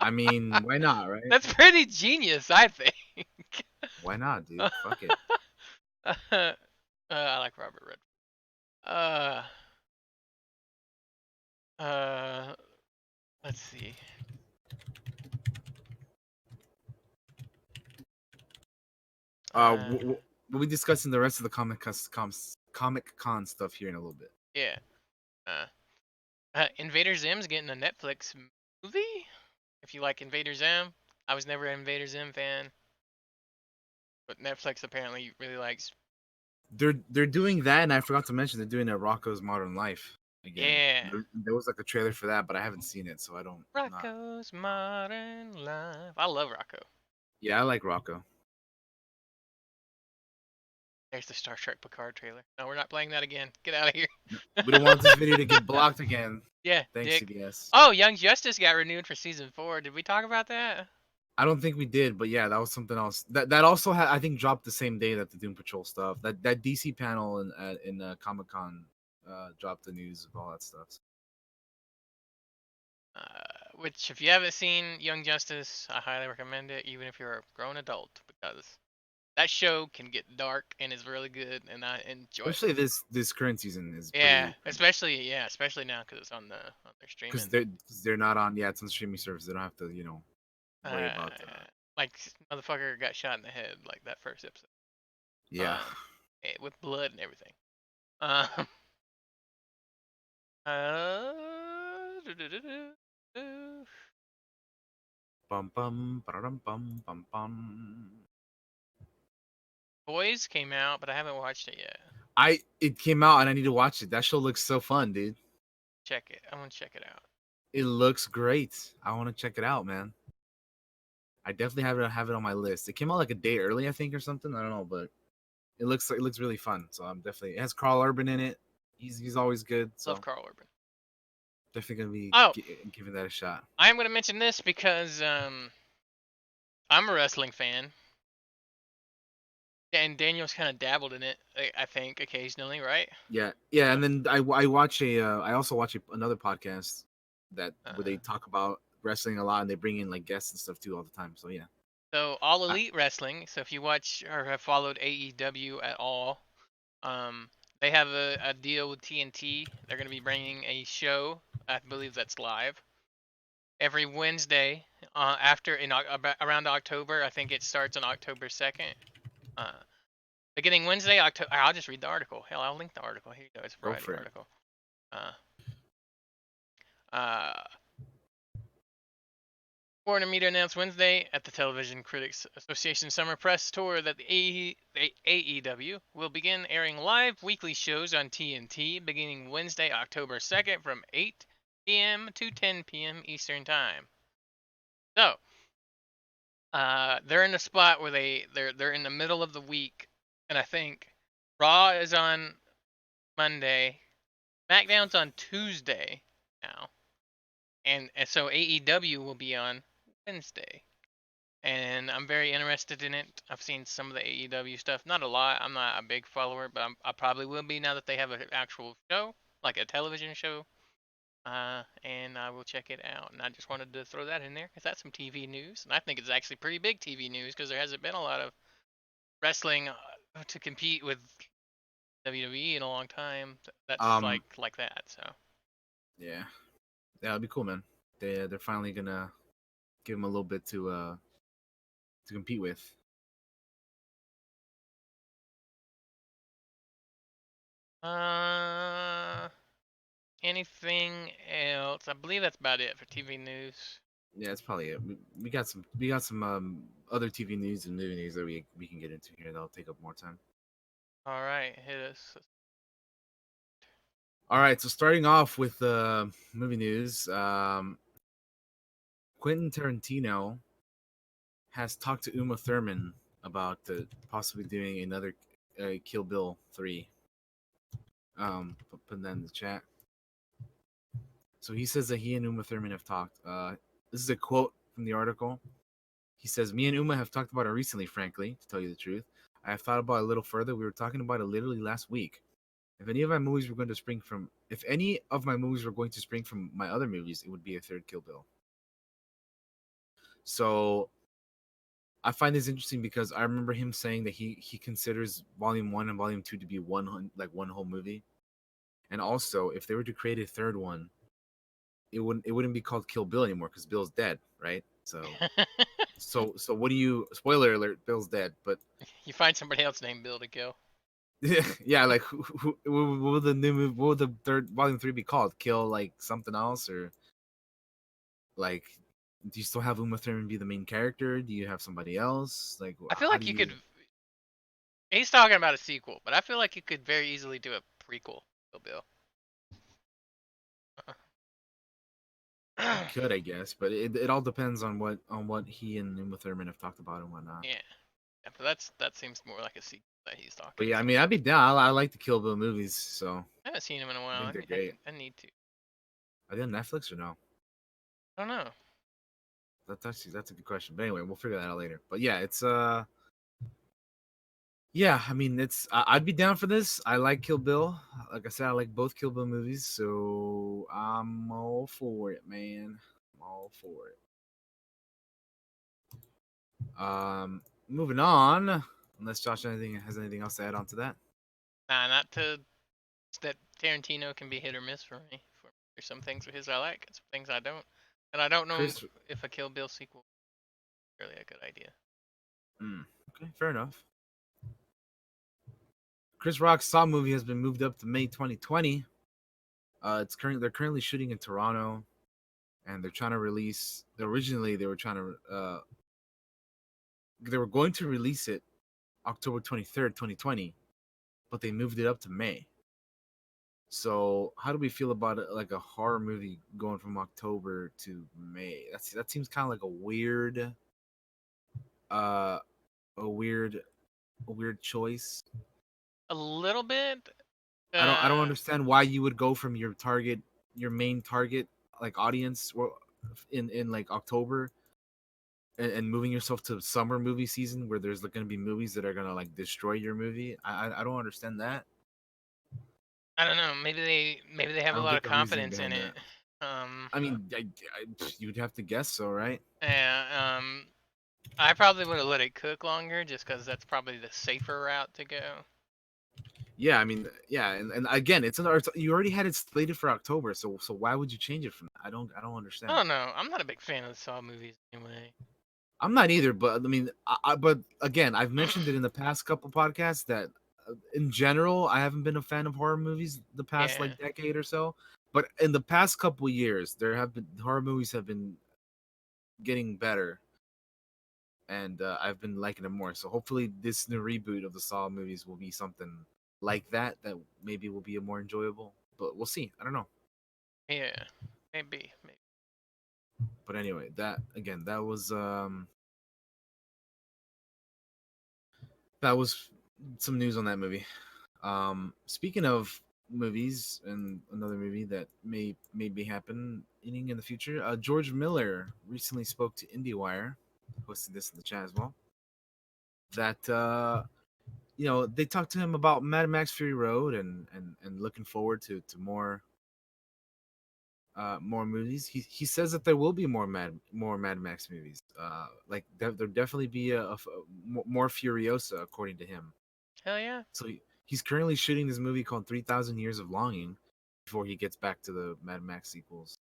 I mean, why not, right? That's pretty genius, I think. Why not, dude? Fuck it. I like Robert Redford. Uh, uh, let's see. Uh, We'll be discussing the rest of the Comic Con stuff here in a little bit. yeah. Uh, Invader Zim's getting a Netflix movie. If you like Invader Zim, I was never an Invader Zim fan, but Netflix apparently really likes. They're doing that, and I forgot to mention they're doing a Rocco's Modern Life again. Yeah. There was like a trailer for that, but I haven't seen it, so I don't. Rocco's Modern Life. I love Rocco. Yeah, I like Rocco. There's the Star Trek Picard trailer. No, we're not playing that again. Get out of here. We don't want this video to get blocked again. Yeah, Thanks, dick. CBS. Oh, Young Justice got renewed for season 4. Did we talk about that? I don't think we did, but yeah, that was something else. That also I think dropped the same day that the Doom Patrol stuff. That DC panel in Comic Con dropped the news of all that stuff. Which, if you haven't seen Young Justice, I highly recommend it, even if you're a grown adult, because that show can get dark and is really good, and I enjoy Especially it. this current season is Especially now because it's on their streaming. Because they're not on. Yeah, it's on the streaming service. They don't have to worry about that. Like motherfucker got shot in the head like that first episode. Yeah. With blood and everything. Um. Bum bum bum bum bum bum. Boys came out, but I haven't watched it yet. It came out and I need to watch it. That show looks so fun, dude. Check it. I want to check it out. It looks great. I want to check it out, man. I definitely have it on my list. It came out like a day early, I think, or something. I don't know, but it looks really fun. So I'm definitely. It has Carl Urban in it. He's always good. So Love Carl Urban. Definitely gonna be giving that a shot. I am gonna mention this because I'm a wrestling fan, and Daniel's kind of dabbled in it. I think occasionally, right? Yeah. And then I watch I also watch another podcast that where they talk about wrestling a lot and they bring in like guests and stuff too all the time. So yeah. So All Elite Wrestling. So if you watch or have followed AEW at all, they have a deal with TNT. They're going to be bringing a show. I believe that's live every Wednesday. Around October. I think it starts on October 2nd. Beginning Wednesday, October. I'll just read the article. Hell, I'll link the article. Here you go. It's a Variety article. Warner Media announced Wednesday at the Television Critics Association Summer Press Tour that the AEW will begin airing live weekly shows on TNT beginning Wednesday, October 2nd from 8 p.m. to 10 p.m. Eastern Time. So, they're in a spot where they're in the middle of the week, and I think Raw is on Monday, SmackDown's on Tuesday now, and so AEW will be on Wednesday, and I'm very interested in it. I've seen some of the AEW stuff, not a lot. I'm not a big follower, but I probably will be now that they have an actual show, like a television show. And I will check it out. And I just wanted to throw that in there because that's some TV news, and I think it's actually pretty big TV news because there hasn't been a lot of wrestling to compete with WWE in a long time. That's like that. So yeah, it'd be cool, man. They're finally gonna give them a little bit to compete with. Anything else? I believe that's about it for TV news. Yeah, that's probably it. We got some other TV news and movie news that we can get into here. That'll take up more time. All right, hit us. All right, so starting off with movie news, Quentin Tarantino has talked to Uma Thurman about possibly doing another Kill Bill 3. Putting that in the chat. So he says that he and Uma Thurman have talked. This is a quote from the article. He says, "Me and Uma have talked about it recently, frankly, to tell you the truth. I have thought about it a little further. We were talking about it literally last week. if any of my movies were going to spring from, if any of my movies were going to spring from my other movies, it would be a third Kill Bill. So I find this interesting because I remember him saying that he considers Volume 1 and Volume 2 to be one whole movie. And also, if they were to create a third one, it wouldn't be called Kill Bill anymore because Bill's dead, right? So what do you, spoiler alert, Bill's dead, but You find somebody else named Bill to kill. yeah, like what would the new movie, what would the third Volume 3 be called? Kill like something else, or like, do you still have Uma Thurman be the main character? Do you have somebody else? Like, I feel how like do you you? could. He's talking about a sequel, but I feel like you could very easily do a prequel, Kill Bill. You could, I guess, but it all depends on what he and Uma Thurman have talked about and whatnot. Yeah. Yeah, but that seems more like a sequel that he's But talking yeah, I about. mean, I'd be down. I like the Kill Bill movies, so I haven't seen him in a I while. think they're great. I need to. Are they on Netflix or no? I don't know. That's a good question. But anyway, we'll figure that out later. But yeah, it's yeah, I mean, I'd be down for this. I like Kill Bill. Like I said, I like both Kill Bill movies, so I'm all for it, man. I'm all for it. Moving on. Unless Josh has anything else to add on to that. Nah, not to. That Tarantino can be hit or miss for me. There's some things of his I like, and some things I don't. And I don't know Chris, if a Kill Bill sequel is really a good idea. okay, fair enough. Chris Rock's Saw movie has been moved up to May 2020. They're currently shooting in Toronto, and they're trying to release. Originally, they were going to release it October 23rd, 2020, but they moved it up to May. So, how do we feel about it? Like a horror movie going from October to May? That seems kind of like uh, a weird, a weird choice. A little bit. I don't understand why you would go from your main target like audience, in like October, and moving yourself to summer movie season where there's going to be movies that are going to like destroy your movie. I don't understand that. I don't know. Maybe they have I a don't lot get of the reasoning confidence in behind that. it. Um. I mean, you'd have to guess so, right? Yeah. I probably would have let it cook longer, just because that's probably the safer route to go. Yeah, I mean, yeah, and again, you already had it slated for October, so why would you change it from that? I don't I understand. don't know. I'm not a big fan of the Saw movies anyway. I'm not either, but I mean, but again, I've mentioned it in the past couple podcasts that in general, I haven't been a fan of horror movies the past Yeah. like decade or so. But in the past couple years, horror movies have been getting better, and I've been liking them more. So hopefully, this new reboot of the Saw movies will be something like that maybe will be more enjoyable. But we'll see. I don't know. Yeah. Maybe. But anyway, that was some news on that movie. Speaking of movies, and another movie that may be happening in the future, George Miller recently spoke to IndieWire, posted this in the chat as well. That they talked to him about Mad Max Fury Road, and looking forward to more movies. He says that there will be more Mad Max movies. Like there'll definitely be more Furiosa, according to him. Hell yeah. So he's currently shooting this movie called 3,000 Years of Longing before he gets back to the Mad Max sequels.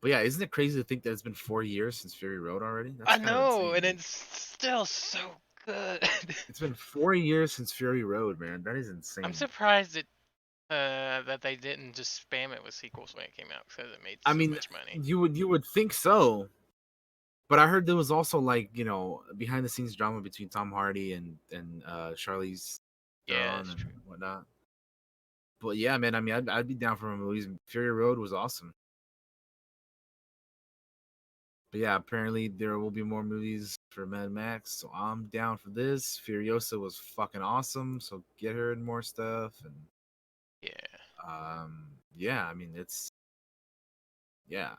But yeah, isn't it crazy to think that it's been 4 years since Fury Road already? That's I kind of know, and insane. it's still so good. It's been 4 years since Fury Road, man. That is I'm insane. surprised that they didn't just spam it with sequels when it came out because it made I so mean, much money. you would think so, but I heard there was also like behind the scenes drama between Tom Hardy and Charlize Yeah, Theron that's and true. whatnot. But yeah, man. I mean, I'd be down for a movie. Fury Road was awesome. But yeah, apparently there will be more movies for Mad Max, so I'm down for this. Furiosa was fucking awesome, so get her in more stuff. And Yeah. yeah, I mean yeah.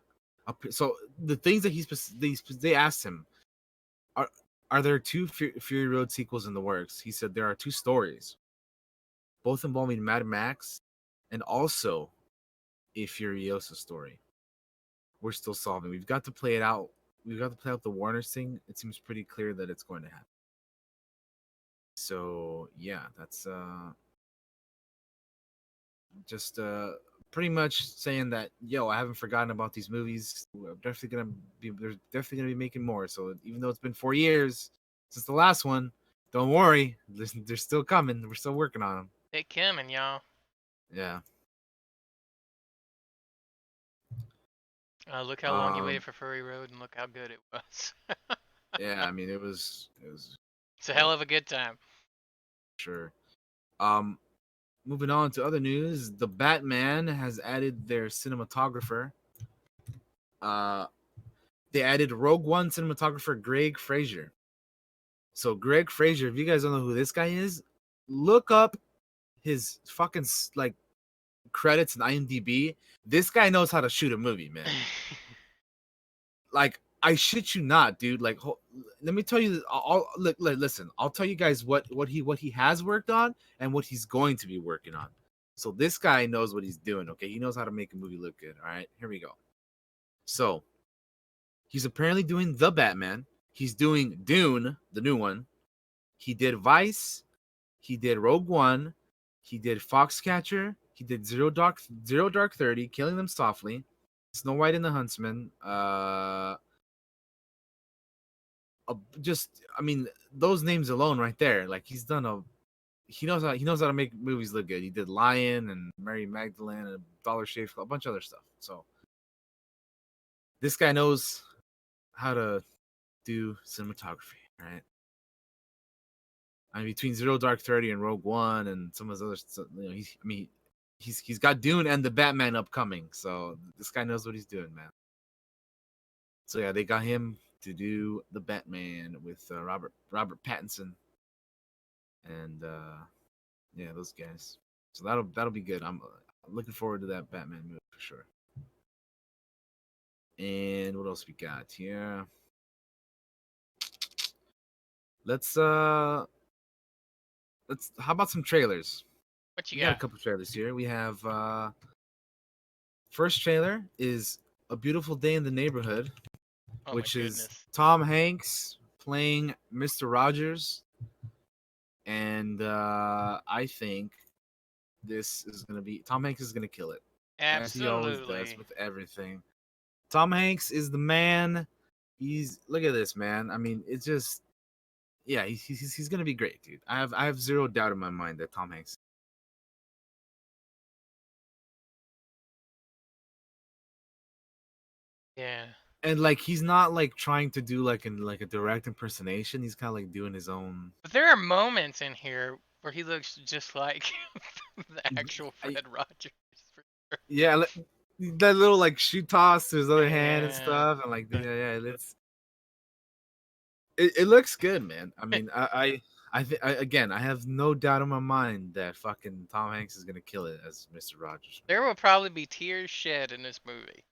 So the things that they asked him are are there two Fury Road sequels in the works? He said there are two stories. both involving Mad Max and also a Furiosa story. We're still solving. We've got to play it out. We've got to play out the Warner's thing. It seems pretty clear that it's going to happen. So yeah, that's just pretty much saying that I haven't forgotten about these movies. They're definitely gonna be making more. So even though it's been 4 years since the last one, don't worry, they're still coming. We're still working on them. They coming, y'all. Yeah. Look how long you waited for Furry Road, and look how good it was. Yeah, I mean it was It's a hell of a good time. Sure. Moving on to other news, the Batman has added their cinematographer. They added Rogue One cinematographer Greg Fraser. So Greg Fraser, if you guys don't know who this guy is, look up his fucking like credits in IMDb. This guy knows how to shoot a movie, man. Like, I shit you not, dude. Like, let me tell you. Listen. I'll tell you guys what he has worked on and what he's going to be working on. So this guy knows what he's doing. Okay, he knows how to make a movie look good. All right, here we go. So he's apparently doing The Batman. He's doing Dune, the new one. He did Vice. He did Rogue One. He did Foxcatcher. He did Zero Dark 30, Killing Them Softly, Snow White and the Huntsman. Those names alone right there. Like he knows how to make movies look good. He did Lion and Mary Magdalene and Dollar Shave Club, a bunch of other stuff. So this guy knows how to do cinematography, right? I mean, between Zero Dark 30 and Rogue One and some of his other stuff, he's got Dune and the Batman upcoming. So this guy knows what he's doing, man. So yeah, they got him to do the Batman with Robert Pattinson, and those guys. So that'll be good. I'm looking forward to that Batman movie for sure. And what else we got here? Let's how about some trailers? What you got a got? couple trailers here. We have first trailer is A Beautiful Day in the Neighborhood, which is Tom Hanks playing Mr. Rogers. And I think this is going to be Tom Hanks is going to kill it. Absolutely. As he always does with everything. Tom Hanks is the man. Look at this, man. I mean, it's just he's going to be great, dude. I have zero doubt in my mind that Tom Hanks. Yeah. And like he's not like trying to do like a direct impersonation. He's kind of like doing his own. But there are moments in here where he looks just like the actual Fred Rogers. Yeah, that little like shoe toss to his other hand and stuff, and like it looks good, man. I mean, I have no doubt in my mind that fucking Tom Hanks is gonna kill it as Mr. Rogers. There will probably be tears shed in this movie.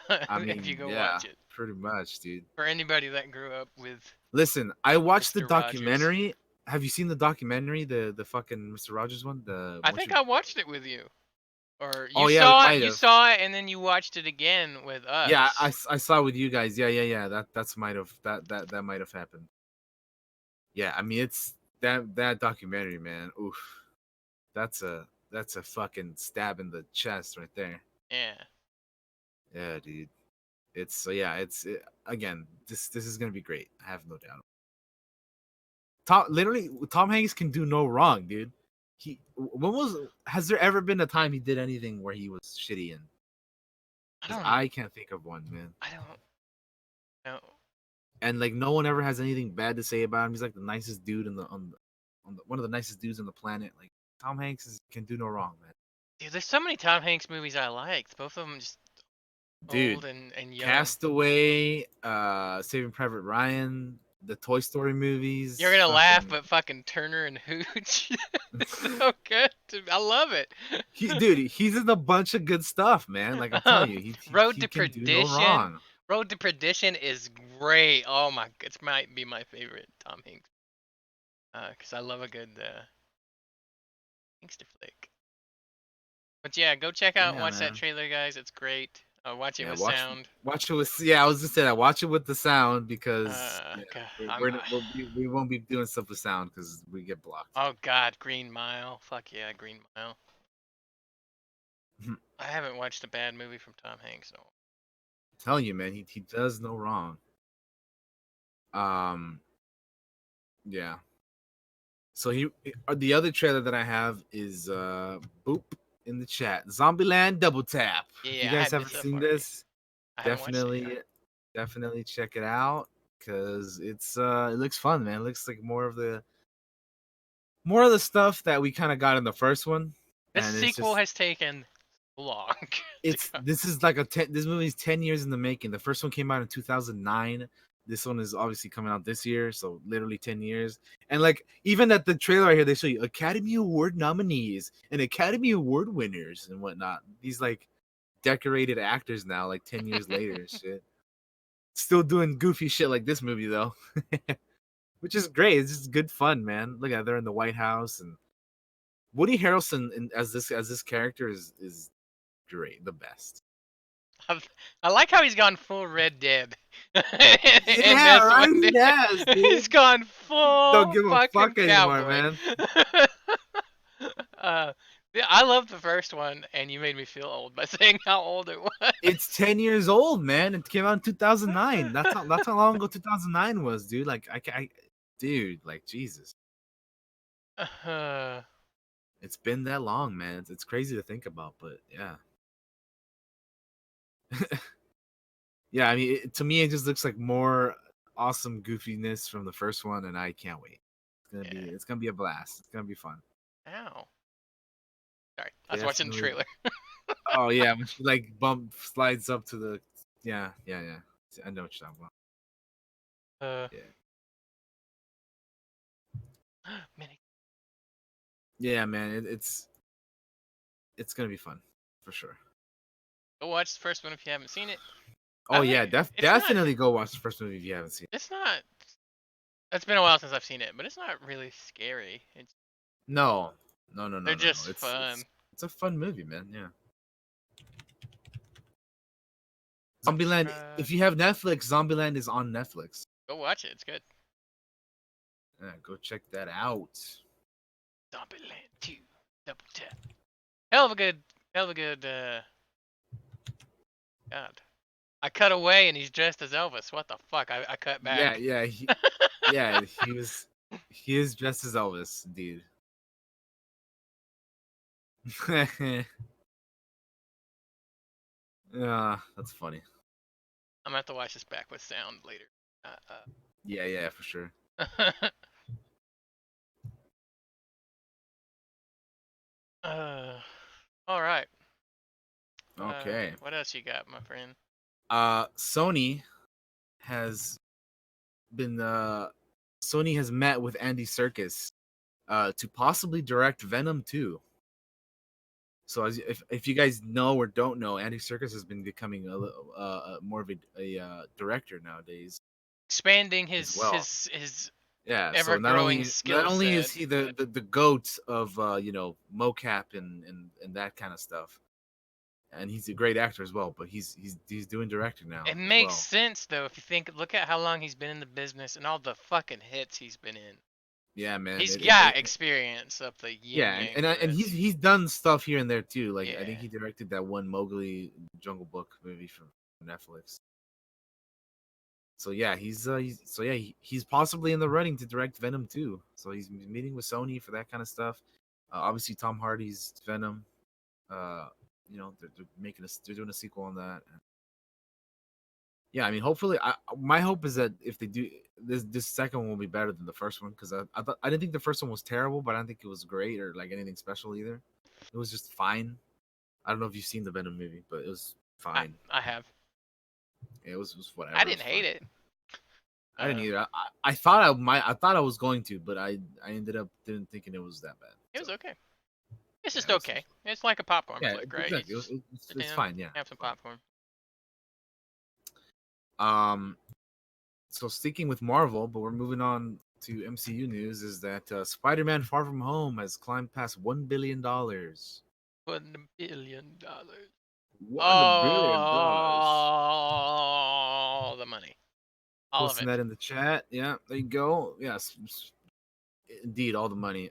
I mean, if you go watch it. Pretty much, dude. For anybody that grew up with. Listen, I watched Mr. the documentary. Rogers. Have you seen the documentary, the fucking Mr. Rogers one? I think I watched it with you. Or you saw it and then you watched it again with us. Yeah, I saw it with you guys. Yeah. That might have happened. Yeah, I mean it's that documentary, man. Oof. That's a fucking stab in the chest right there. Yeah. Yeah, dude. Again, this is gonna be great. I have no doubt. Tom Hanks can do no wrong, dude. Has there ever been a time he did anything where he was shitty in? I can't think of one, man. I don't know. And like no one ever has anything bad to say about him. He's like the nicest dude one of the nicest dudes on the planet. Like Tom Hanks can do no wrong, man. Dude, there's so many Tom Hanks movies I liked. Both of them just old and young. Castaway, Saving Private Ryan, the Toy Story movies. You're gonna laugh, but fucking Turner and Hooch. It's so good. I love it. He's in a bunch of good stuff, man. Like I'm telling you, Road to Perdition. Road to Perdition is great. Oh my, it might be my favorite Tom Hanks. Cause I love a good Gangster flick. But yeah, go check out and Yeah, watch that man. trailer, guys. It's great. Watch it Yeah, with watch sound. watch it with. Yeah, I was just saying that. Watch it with the sound because God, we won't be doing stuff with sound because we get blocked. oh God, Green Mile. Fuck yeah, Green Mile. I haven't watched a bad movie from Tom Hanks. No. Telling you, man, he does no wrong. Yeah. So the other trailer that I have is boop in the chat. Zombieland Double Tap. If you Yeah, I guys had haven't this up seen already. this, I haven't watched it yet. definitely check it out because it looks fun, man. It looks like more of the stuff that we kind of got in the first one, This and it's sequel just has taken long to come. this is like this movie's 10 years in the making. The first one came out in 2009. This one is obviously coming out this year, so literally 10 years. And like even at the trailer right here, they show you Academy Award nominees and Academy Award winners and whatnot. These like decorated actors now, like 10 years later and shit. Still doing goofy shit like this movie though. Which is great. It's just good fun, man. Look at they're in the White House and Woody Harrelson as this character is great, the best. I like how he's gone full Red Dead. In Yeah, this right. one, dude. Yes, He's dude. gone Don't full give a fucking fuck anymore, cowboy. man. Yeah, I love the first one, and you made me feel old by saying how old it was. It's 10 years old, man. It came out in 2009. That's how long ago 2009 was, dude. Like dude, like Jesus. It's been that long, man. It's crazy to think about, but yeah. Yeah, I mean, to me, it just looks like more awesome goofiness from the first one, and I can't wait. It's gonna be a blast. It's gonna be fun. Ow. Sorry, I was watching the Definitely. trailer. Oh yeah, when she like slides up to the yeah. I know what you're talking about. Yeah. Mini. Yeah, man, it's gonna be fun for sure. Go watch the first one if you haven't seen it. Oh yeah, it's not. definitely go watch the first movie if you haven't seen it. It's not. It's been a while since I've seen it, but it's not really scary. It's No. they're just fun. It's a fun movie, man. Yeah. Zombieland. If you have Netflix, Zombieland is on Netflix. Go watch it. It's good. Yeah, go check that out. Zombieland 2 Double Tap. Hell of a good. God. I cut away and he's dressed as Elvis. What the fuck? I cut back. Yeah. He is dressed as Elvis, dude. Yeah, that's funny. I'm gonna have to watch this back with sound later. Yeah, for sure. All right. Okay. What else you got, my friend? Sony has met with Andy Serkis to possibly direct Venom 2. So if you guys know or don't know, Andy Serkis has been becoming more of a director nowadays. Expanding his yeah. ever So growing skill not only set, is he the goat of mocap and that kind of stuff, and he's a great actor as well. But he's doing directing now. It makes sense though if you look at how long he's been in the business and all the fucking hits he's been in. Yeah, man. He's got experience of the yin and he's done stuff here and there too. Like yeah. I think he directed that one Mowgli Jungle Book movie from Netflix. So yeah, he's possibly in the running to direct Venom 2. So he's meeting with Sony for that kind of stuff. Obviously Tom Hardy's Venom. They're doing a sequel on that. Yeah, I mean, hopefully, my hope is that if they do this second one will be better than the first one because I didn't think the first one was terrible, but I don't think it was great or like anything special either. It was just fine. I don't know if you've seen the Venom movie, but it was fine. I have. It was whatever. I didn't hate it. I didn't either. I thought I was going to, but I ended up thinking it was that bad. It was okay. It's just okay. It's like a popcorn flick, right? Exactly. It's fine. Yeah. Have some popcorn. So sticking with Marvel, but we're moving on to MCU news is that Spider-Man: Far From Home has climbed past $1 billion. $1 billion. $1 billion. Oh, the money, all of Posting it. that in the chat. Yeah, there you go. Yes, indeed, all the money.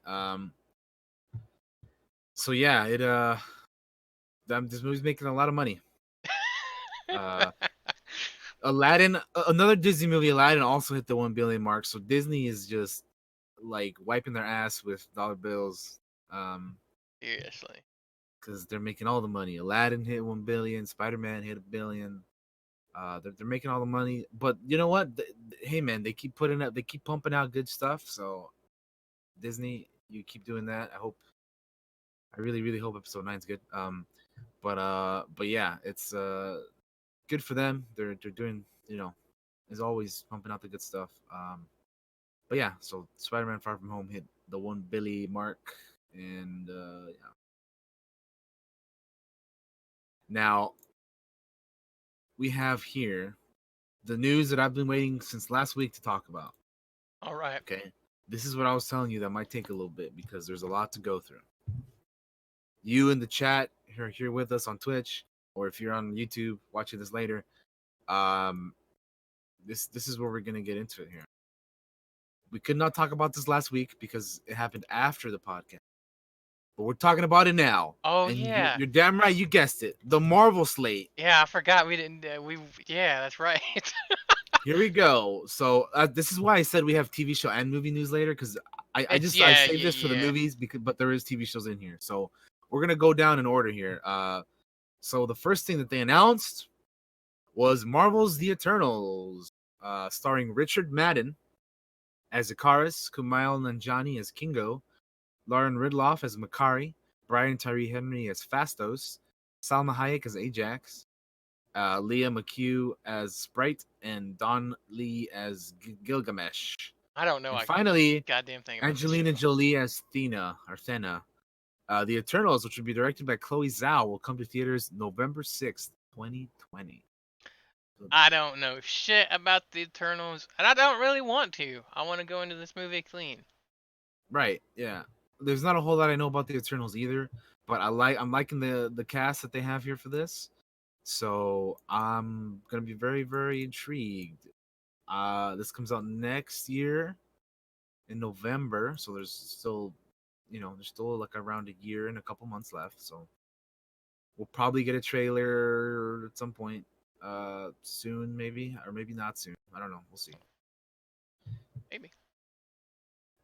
So yeah, this movie's making a lot of money. Uh, Aladdin, another Disney movie, Aladdin also hit the 1 billion mark. So Disney is just like wiping their ass with dollar bills, Seriously. because they're making all the money. Aladdin hit 1 billion, Spider-Man hit 1 billion. They're making all the money, but you know what? Hey man, they keep pumping out good stuff. So Disney, you keep doing that. I really, really hope episode 9's good. But yeah, it's good for them. They're doing, as always, pumping out the good stuff. But yeah, so Spider-Man: Far From Home hit the 1 billion mark, and yeah. Now we have here the news that I've been waiting since last week to talk about. All right. Okay, this is what I was telling you that might take a little bit because there's a lot to go through. You in the chat here with us on Twitch, or if you're on YouTube watching this later, um, this is where we're gonna get into it here. We could not talk about this last week because it happened after the podcast, but we're talking about it now. Oh And yeah. you're damn right, you guessed it. The Marvel slate. Yeah, I forgot we didn't. Yeah, that's right. Here we go. So this is why I said we have TV show and movie news later, because I Yeah, saved yeah, this for the yeah. movies but there is TV shows in here. So we're gonna go down in order here. So the first thing that they announced was Marvel's The Eternals, starring Richard Madden as Icarus, Kumail Nanjiani as Kingo, Lauren Ridloff as Makari, Brian Tyree Henry as Fastos, Salma Hayek as Ajax, Leah McHugh as Sprite, and Don Lee as Gilgamesh. I don't know And a finally, goddamn thing about this Angelina show. Jolie as Thena. The Eternals, which will be directed by Chloe Zhao, will come to theaters November 6th, 2020. I don't know shit about the Eternals, and I don't really want to. I want to go into this movie clean. Right, yeah. There's not a whole lot I know about the Eternals either, but I'm liking the cast that they have here for this. So I'm gonna be very, very intrigued. This comes out next year in November, so there's still like around a year and a couple months left. So we'll probably get a trailer at some point, soon, maybe, or maybe not soon. I don't know. We'll see. Maybe.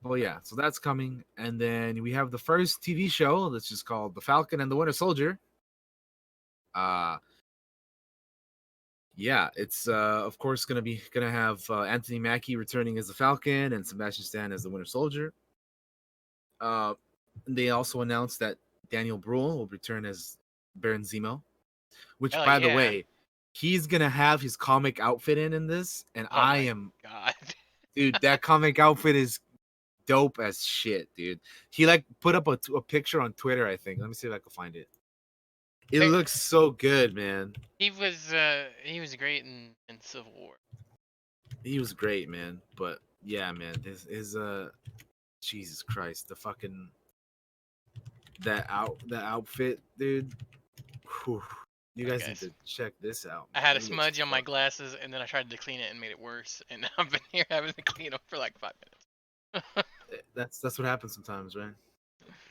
Well, yeah, so that's coming, and then we have the first TV show that's just called The Falcon and the Winter Soldier. Uh, yeah, it's of course gonna have Anthony Mackie returning as the Falcon and Sebastian Stan as the Winter Soldier. They also announced that Daniel Bruhl will return as Baron Zemo, which, Hell by the yeah. way, he's gonna have his comic outfit in this, and Oh I my am, god. dude, that comic outfit is dope as shit, dude. He like put up a picture on Twitter, I think. Let me see if I can find it. It looks so good, man. He was great in Civil War. He was great, man. But yeah, man, this is Jesus Christ, the fucking that outfit, dude. Whew. You Alright, guys need guys. to check this out, I man. had a It looks smudge on my fucking. glasses, and then I tried to clean it and made it worse. And now I've been here having to clean them for like 5 minutes. That's what happens sometimes, right?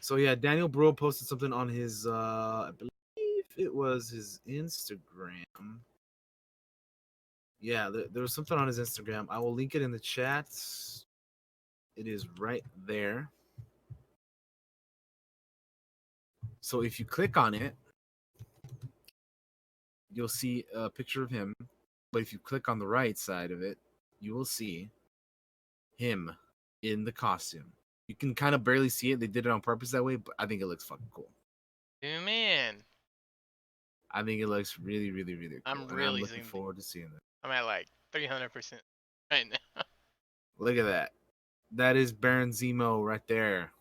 So yeah, Daniel Bro posted something on his I believe it was his Instagram. Yeah, there was something on his Instagram. I will link it in the chat. It is right there. So if you click on it, you'll see a picture of him. But if you click on the right side of it, you will see him in the costume. You can kind of barely see it. They did it on purpose that way, but I think it looks fucking cool. Zoom in. I think it looks really, really, really cool. I'm And I'm really looking zoomed in. forward to seeing it. I'm at like 300% right now. Look at that. That is Baron Zemo right there.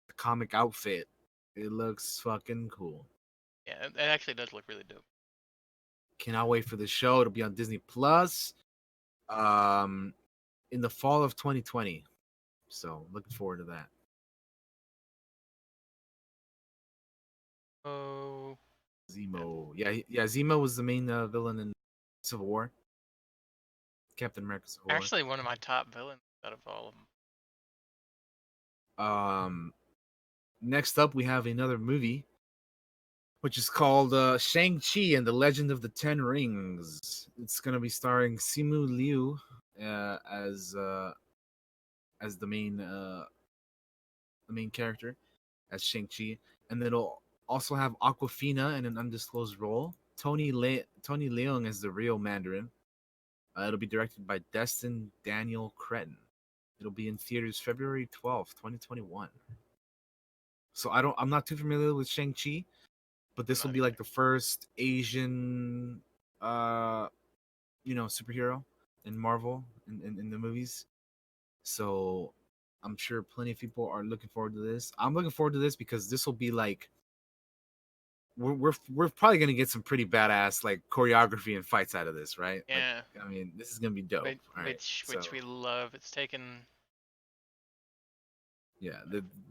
The comic outfit. It looks fucking cool. Yeah, it actually does look really dope. Cannot wait for the show. It'll be on Disney Plus. In the fall of 2020. So looking forward to that. Oh, Zemo. Yeah. Zemo was the main villain in Civil War. Captain America Civil War. actually, one of my top villains out of all of them. Next up, we have another movie, which is called Shang-Chi and the Legend of the Ten Rings. It's gonna be starring Simu Liu as the main character as Shang-Chi, and then it'll also have Aquafina in an undisclosed role. Tony Leung as the real Mandarin. It'll be directed by Destin Daniel Cretton. It'll be in theaters February 12th, 2021. So I'm not too familiar with Shang-Chi, but this will Not be like either. the first Asian superhero in Marvel in the movies. So I'm sure plenty of people are looking forward to this. I'm looking forward to this because this will be like we're probably gonna get some pretty badass like choreography and fights out of this, right? Like, Yeah, I mean, this is gonna be dope. All right, so which we love. It's taken. yeah,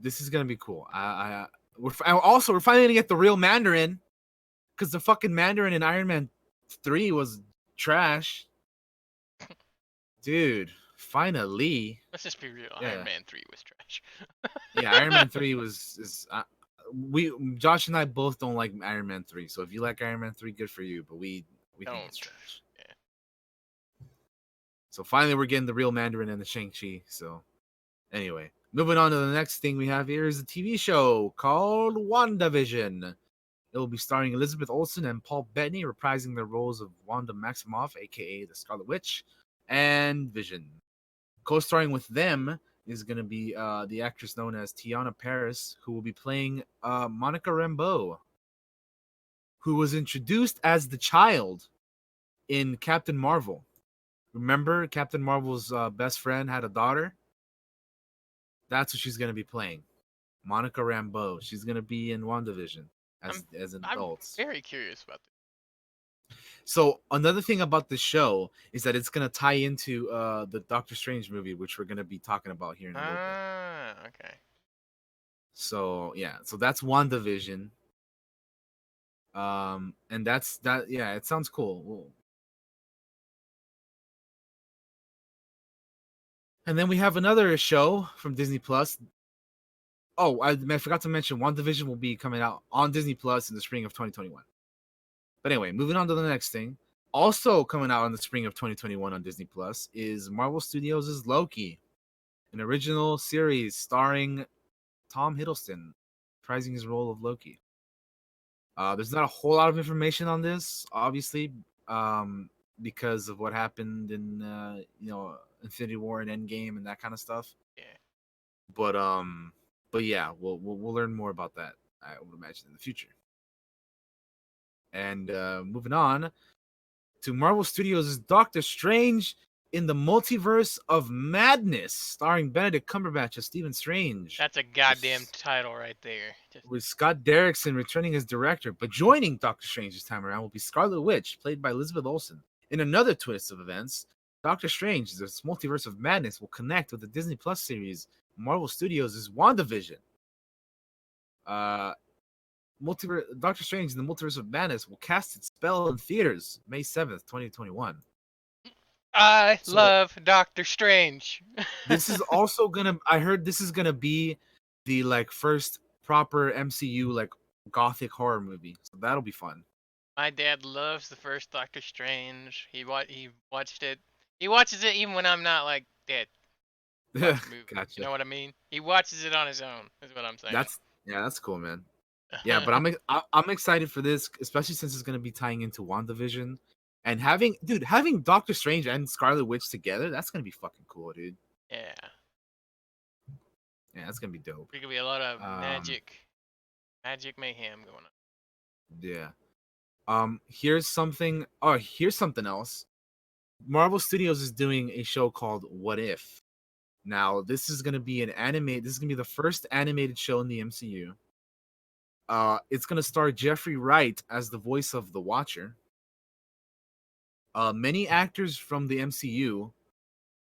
this is gonna be cool. We're finally gonna get the real Mandarin because the fucking Mandarin in Iron Man 3 was trash, dude. Finally, Let's just be real. Iron yeah, Man 3 was trash. yeah. Iron Man 3 is we Josh and I both don't like Iron Man 3. So if you like Iron Man 3, good for you. But we think it's Don't. trash. Yeah. So finally, we're getting the real Mandarin and the Shang-Chi. So anyway, moving on to the next thing we have here is a TV show called WandaVision. It will be starring Elizabeth Olsen and Paul Bettany reprising their roles of Wanda Maximoff, aka the Scarlet Witch, and Vision. Co-starring with them is going to be the actress known as Tiana Paris, who will be playing Monica Rambeau, who was introduced as the child in Captain Marvel. Remember, Captain Marvel's best friend had a daughter? That's what she's going to be playing. Monica Rambeau. She's going to be in WandaVision as an I'm adult. very curious about this. So another thing about this show is that it's gonna tie into the Doctor Strange movie, which we're gonna be talking about here in a little bit. Ah, okay. So yeah, so that's WandaVision. And that's that. Yeah, it sounds cool. And then we have another show from Disney Plus. Oh, I forgot to mention, WandaVision will be coming out on Disney Plus in the spring of 2021. But anyway, moving on to the next thing. Also coming out in the spring of 2021 on Disney Plus is Marvel Studios' Loki, an original series starring Tom Hiddleston, reprising his role of Loki. There's not a whole lot of information on this, obviously, because of what happened in Infinity War and Endgame and that kind of stuff. Yeah. But yeah, we'll learn more about that, I would imagine, in the future. And moving on to Marvel Studios' Doctor Strange in the Multiverse of Madness, starring Benedict Cumberbatch as Stephen Strange. That's a goddamn title right there. With Scott Derrickson returning as director, but joining Doctor Strange this time around will be Scarlet Witch, played by Elizabeth Olsen. In another twist of events, Doctor Strange, the Multiverse of Madness, will connect with the Disney Plus series Marvel Studios' WandaVision. Doctor Strange in the Multiverse of Madness will cast its spell in theaters May 7th, 2021. I love Doctor Strange. This is also I heard this is gonna be the like first proper MCU like gothic horror movie. So that'll be fun. My dad loves the first Doctor Strange. He watched it. He watches it even when I'm not like dead. Gotcha. You know what I mean? He watches it on his own. Is what I'm saying. That's cool, man. Yeah, but I'm excited for this, especially since it's gonna be tying into WandaVision. And having Doctor Strange and Scarlet Witch together, that's gonna be fucking cool, dude. Yeah. Yeah, that's gonna be dope. There could be a lot of magic mayhem going on. Yeah. Here's something else. Marvel Studios is doing a show called What If. Now, this is gonna be the first animated show in the MCU. It's gonna star Jeffrey Wright as the voice of the Watcher. Many actors from the MCU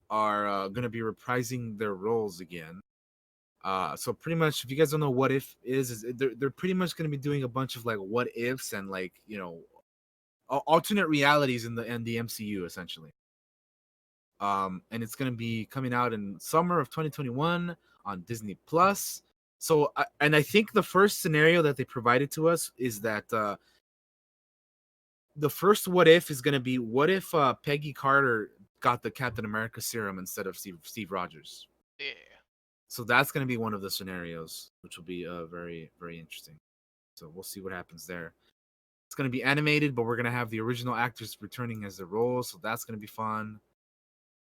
are going to be reprising their roles again. So pretty much, if you guys don't know what if is they're pretty much going to be doing a bunch of like what ifs and like alternate realities in the MCU essentially. And it's going to be coming out in summer of 2021 on Disney Plus. So, and I think the first scenario that they provided to us is that the first what if is going to be what if Peggy Carter got the Captain America serum instead of Steve Rogers. Yeah. So that's going to be one of the scenarios, which will be very, very interesting. So we'll see what happens there. It's going to be animated, but we're going to have the original actors returning as their roles. So that's going to be fun.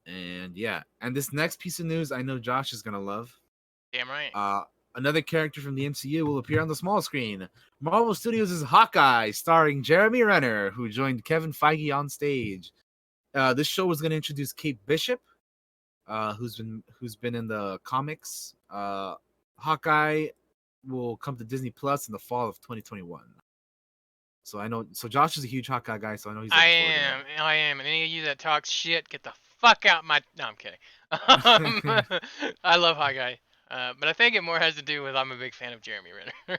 And yeah, and this next piece of news I know Josh is going to love. Damn right. Another character from the MCU will appear on the small screen. Marvel Studios' Hawkeye, starring Jeremy Renner, who joined Kevin Feige on stage. This show was going to introduce Kate Bishop, who's been in the comics. Hawkeye will come to Disney Plus in the fall of 2021. So I know. So Josh is a huge Hawkeye guy, so I know he's looking forward to that. I am. And any of you that talk shit, get the fuck out my. No, I'm kidding. I love Hawkeye, but I think it more has to do with I'm a big fan of Jeremy Renner,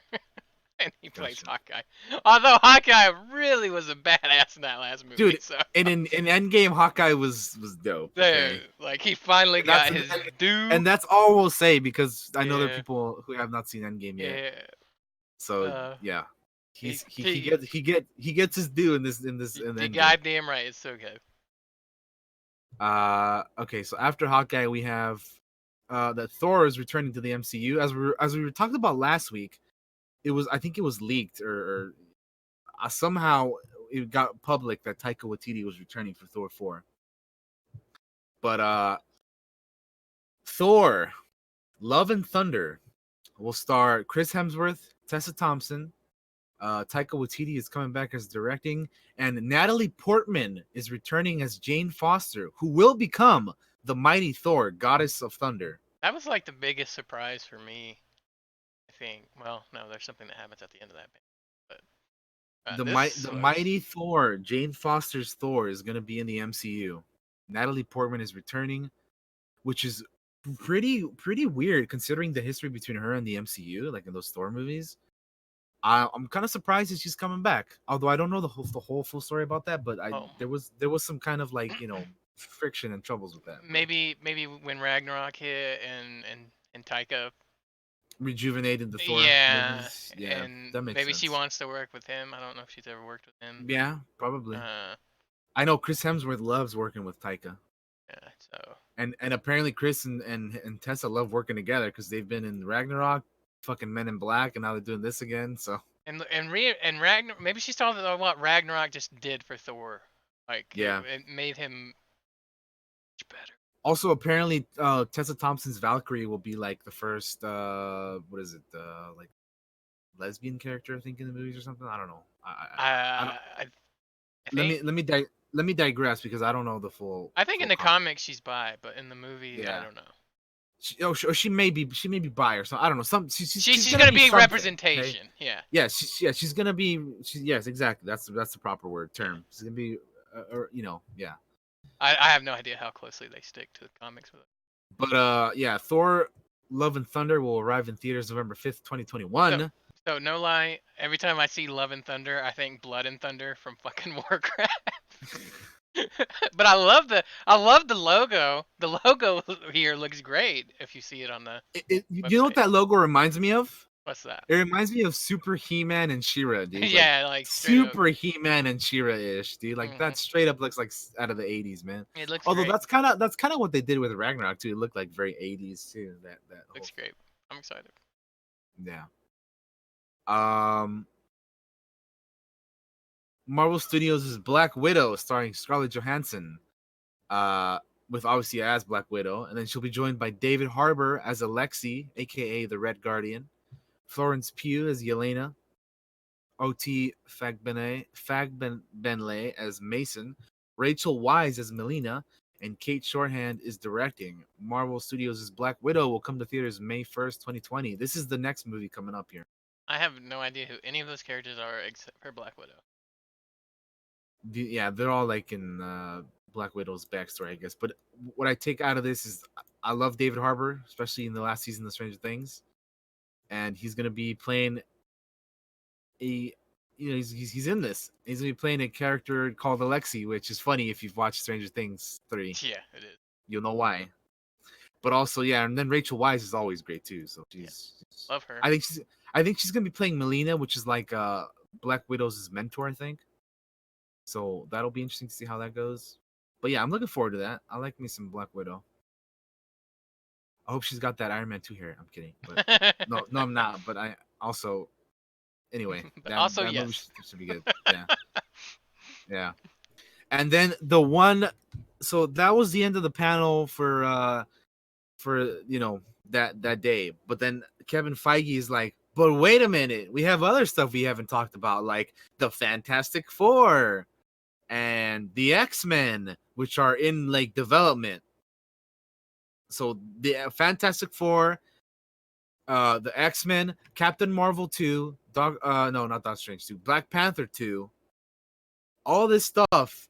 and he plays Hawkeye. Although Hawkeye really was a badass in that last movie. Dude, so. in Endgame, Hawkeye was dope. Okay? Like he finally got his due. And that's all we'll say because I know there are people who have not seen Endgame yet. Yeah. So yeah. He gets his due in this. You're goddamn right. It's so good. Okay, so after Hawkeye, we have that Thor is returning to the MCU. As we were talking about last week, I think it was leaked or somehow it got public that Taika Waititi was returning for Thor 4. But Thor, Love and Thunder will star Chris Hemsworth, Tessa Thompson. Taika Waititi is coming back as directing, and Natalie Portman is returning as Jane Foster, who will become the mighty Thor, Goddess of Thunder. That was like the biggest surprise for me, I think. Well, no, there's something that happens at the end of that bit. But the mighty Thor, Jane Foster's Thor, is going to be in the MCU. Natalie Portman is returning, which is pretty weird considering the history between her and the MCU, like in those Thor movies. I'm kind of surprised that she's coming back. Although I don't know the whole full story about that, but there was some kind of like friction and troubles with that. Maybe when Ragnarok hit and Taika rejuvenated the Thor movies. Yeah, and that makes maybe sense. she wants to work with him. I don't know if she's ever worked with him. Yeah, probably. I know Chris Hemsworth loves working with Taika. Yeah, so. And apparently Chris and Tessa love working together because they've been in Ragnarok, fucking Men in Black, and now they're doing this again. So. And Ragnarok, maybe she's talking about what Ragnarok just did for Thor. Like, yeah, it made him much better. Also, apparently, Tessa Thompson's Valkyrie will be like the first, what is it, like lesbian character I think in the movies or something. I don't know. I let me digress because I don't know the full. I think in the comics she's bi, but in the movie I don't know. She may be bi or something. I don't know. She's gonna be representation. Okay? Yeah. She's gonna be. Yes, exactly. That's the proper term. She's gonna be, yeah. I have no idea how closely they stick to the comics with it. But yeah, Thor: Love and Thunder will arrive in theaters November 5th, 2021. So no lie, every time I see Love and Thunder, I think Blood and Thunder from fucking Warcraft. But I love the logo. The logo here looks great if you see it on the you know what that logo reminds me of? What's that? It reminds me of Super He-Man and She-Ra, dude. Yeah, like Super He-Man and She-Ra-ish, dude. Like that straight up looks like out of the 80s, man. It looks Although great. that's kind of what they did with Ragnarok too. It looked like very 80s too. That looks great. I'm excited. Yeah. Marvel Studios' Black Widow, starring Scarlett Johansson, with obviously as Black Widow, and then she'll be joined by David Harbour as Alexei, aka the Red Guardian, Florence Pugh as Yelena, O.T. Fagbenle as Mason, Rachel Weisz as Melina, and Kate Shorthand is directing. Marvel Studios' Black Widow will come to theaters May 1st, 2020. This is the next movie coming up here. I have no idea who any of those characters are except for Black Widow. Yeah, they're all like in Black Widow's backstory, I guess. But what I take out of this is I love David Harbour, especially in the last season of Stranger Things, and he's gonna be playing a, he's in this. He's gonna be playing a character called Alexi, which is funny if you've watched Stranger Things 3. Yeah, it is. You'll know why. But also, yeah, and then Rachel Weisz is always great too. So she's Love her. I think she's gonna be playing Melina, which is like Black Widow's mentor, I think. So that'll be interesting to see how that goes. But yeah, I'm looking forward to that. I like me some Black Widow. I hope she's got that Iron Man 2 hair. I'm kidding. But no, I'm not. But I also, anyway, But that also, movie yes. should be good. Yeah, yeah. And then the one, so that was the end of the panel for that day. But then Kevin Feige is like, but wait a minute, we have other stuff we haven't talked about, like the Fantastic Four and the X-Men, which are in like development. So the Fantastic Four, the X-Men, Captain Marvel 2, not Doctor Strange 2, Black Panther 2, all this stuff,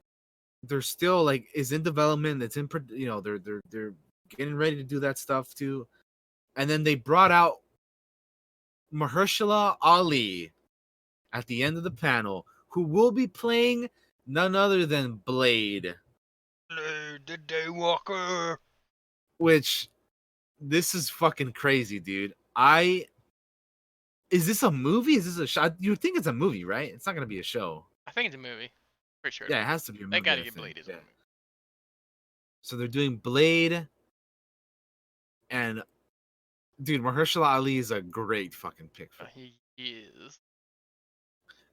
they're still like is in development. It's in, they're getting ready to do that stuff too. And then they brought out Mahershala Ali at the end of the panel, who will be playing none other than Blade. The Daywalker. Which, this is fucking crazy, dude. Is this a movie? Is this a show? You think it's a movie, right? It's not gonna be a show. I think it's a movie. For sure. Yeah, it has to be a movie. They gotta get Blade as a movie. So they're doing Blade, and dude, Mahershala Ali is a great fucking pick for He is.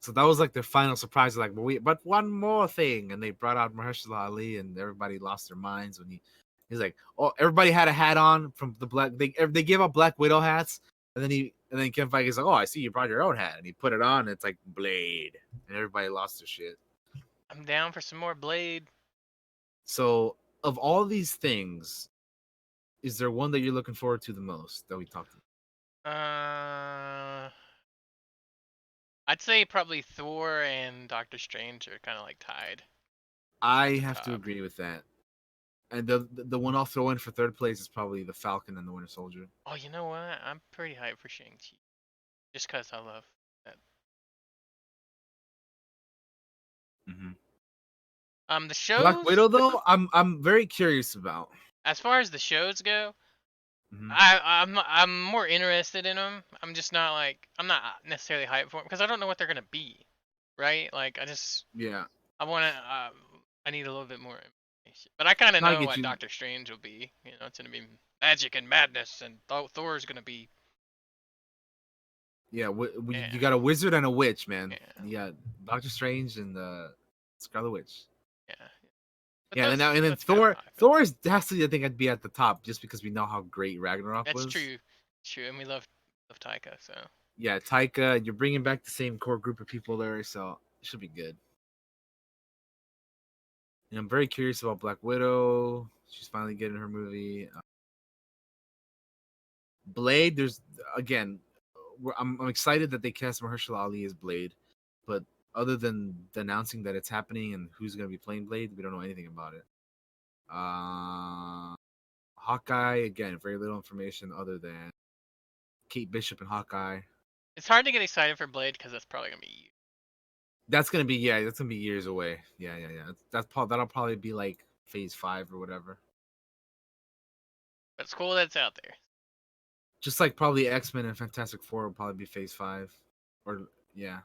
So that was like their final surprise. Like, but one more thing, and they brought out Mahershala Ali, and everybody lost their minds when he's like, oh, everybody had a hat on from the Black. They gave out Black Widow hats, and then Kevin Feige's like, oh, I see you brought your own hat, and he put it on, and it's like Blade, and everybody lost their shit. I'm down for some more Blade. So, of all these things, is there one that you're looking forward to the most that we talked about? I'd say probably Thor and Doctor Strange are kind of like tied. I have to agree with that. And the one I'll throw in for third place is probably the Falcon and the Winter Soldier. Oh, you know what? I'm pretty hyped for Shang-Chi. Just because I love that. Mm-hmm. The shows. Black Widow, though, I'm very curious about. As far as the shows go, mm-hmm. I'm more interested in them. I'm just not like I'm not necessarily hyped for them because I don't know what they're gonna be, right? Like I need a little bit more information. But I kind of know what Doctor Strange will be. You know, it's gonna be magic and madness, and Thor's gonna be. Yeah, you got a wizard and a witch, man. Yeah. You got Doctor Strange and Scarlet Witch. Yeah. But and then Thor is definitely, I think, I'd be at the top just because we know how great Ragnarok was. That's true, and we love Taika, so. Yeah, Taika, you're bringing back the same core group of people there, so it should be good. And I'm very curious about Black Widow. She's finally getting her movie. Blade, I'm excited that they cast Mahershala Ali as Blade, but other than announcing that it's happening and who's going to be playing Blade, we don't know anything about it. Hawkeye, again, very little information other than Kate Bishop and Hawkeye. It's hard to get excited for Blade because that's probably going to be. That's gonna be years away. Yeah. That'll probably be like phase 5 or whatever. But it's cool that it's out there. Just like probably X-Men and Fantastic Four will probably be phase 5, or yeah.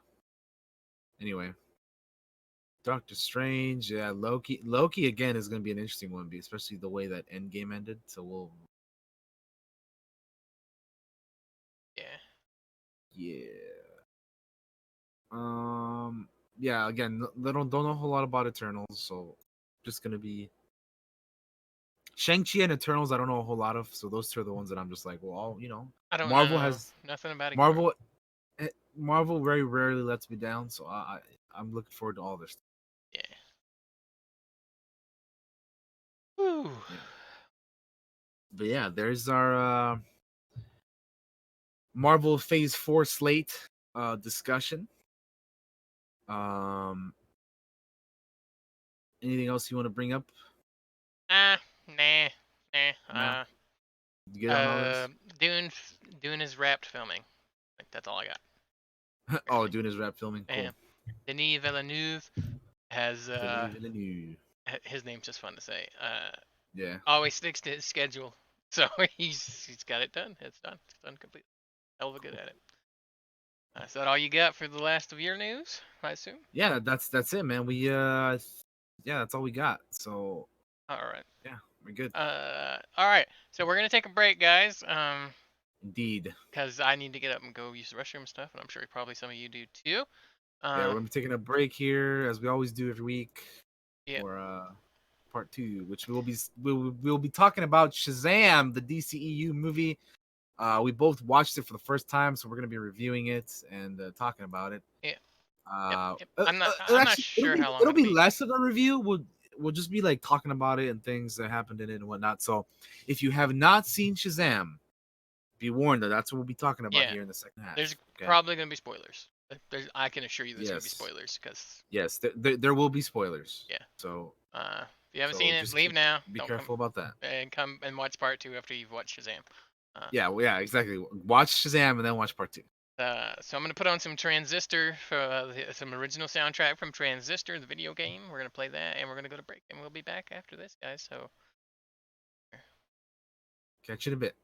Anyway, Doctor Strange, yeah, Loki again is gonna be an interesting one, especially the way that Endgame ended. So we'll. Yeah. Yeah, again, they don't know a whole lot about Eternals, so just gonna be Shang-Chi and Eternals. I don't know a whole lot of, so those two are the ones that I'm just like, well, I don't Marvel know. has nothing about it. Marvel very rarely lets me down, so I'm looking forward to all this. Yeah. Whew. Yeah. But yeah, there's our Marvel Phase 4 slate discussion. Anything else you want to bring up? Nah. No. You get on all this? Dune. Dune is wrapped filming. Like that's all I got. Oh, Apparently. doing his rap filming. Yeah. Cool. Denis Villeneuve has Villeneuve. his name's just fun to say. Yeah. Always sticks to his schedule, so he's got it done. It's done. It's done completely. Hell of a good at it. Is that all you got for the last of your news? I assume. Yeah, that's it, man. Yeah, that's all we got. So All right. yeah, we're good. All right. So we're gonna take a break, guys. Indeed. Because I need to get up and go use the restroom and stuff, and I'm sure probably some of you do too. Yeah, we're gonna be taking a break here as we always do every week Yeah. for part 2, which we'll be talking about Shazam, the DCEU movie. We both watched it for the first time, so we're gonna be reviewing it and talking about it. Yeah. Yep. I'm not Actually, sure how long it'll it'll be be. less of a review. We'll just be like talking about it and things that happened in it and whatnot. So if you have not seen Shazam, be warned that that's what we'll be talking about Yeah. here in the second half. There's Okay? probably gonna be spoilers. I can assure you there's gonna be Yes. spoilers because Yes, there will be spoilers. Yeah. So if you haven't seen it, just leave now. be Don't careful about that. come and watch part 2 after you've watched Shazam. Yeah, exactly. Watch Shazam and then watch part 2. So I'm gonna put on some Transistor for some original soundtrack from Transistor, the video game. We're gonna play that, and we're gonna go to break, and we'll be back after this, guys. So Catch you in a bit.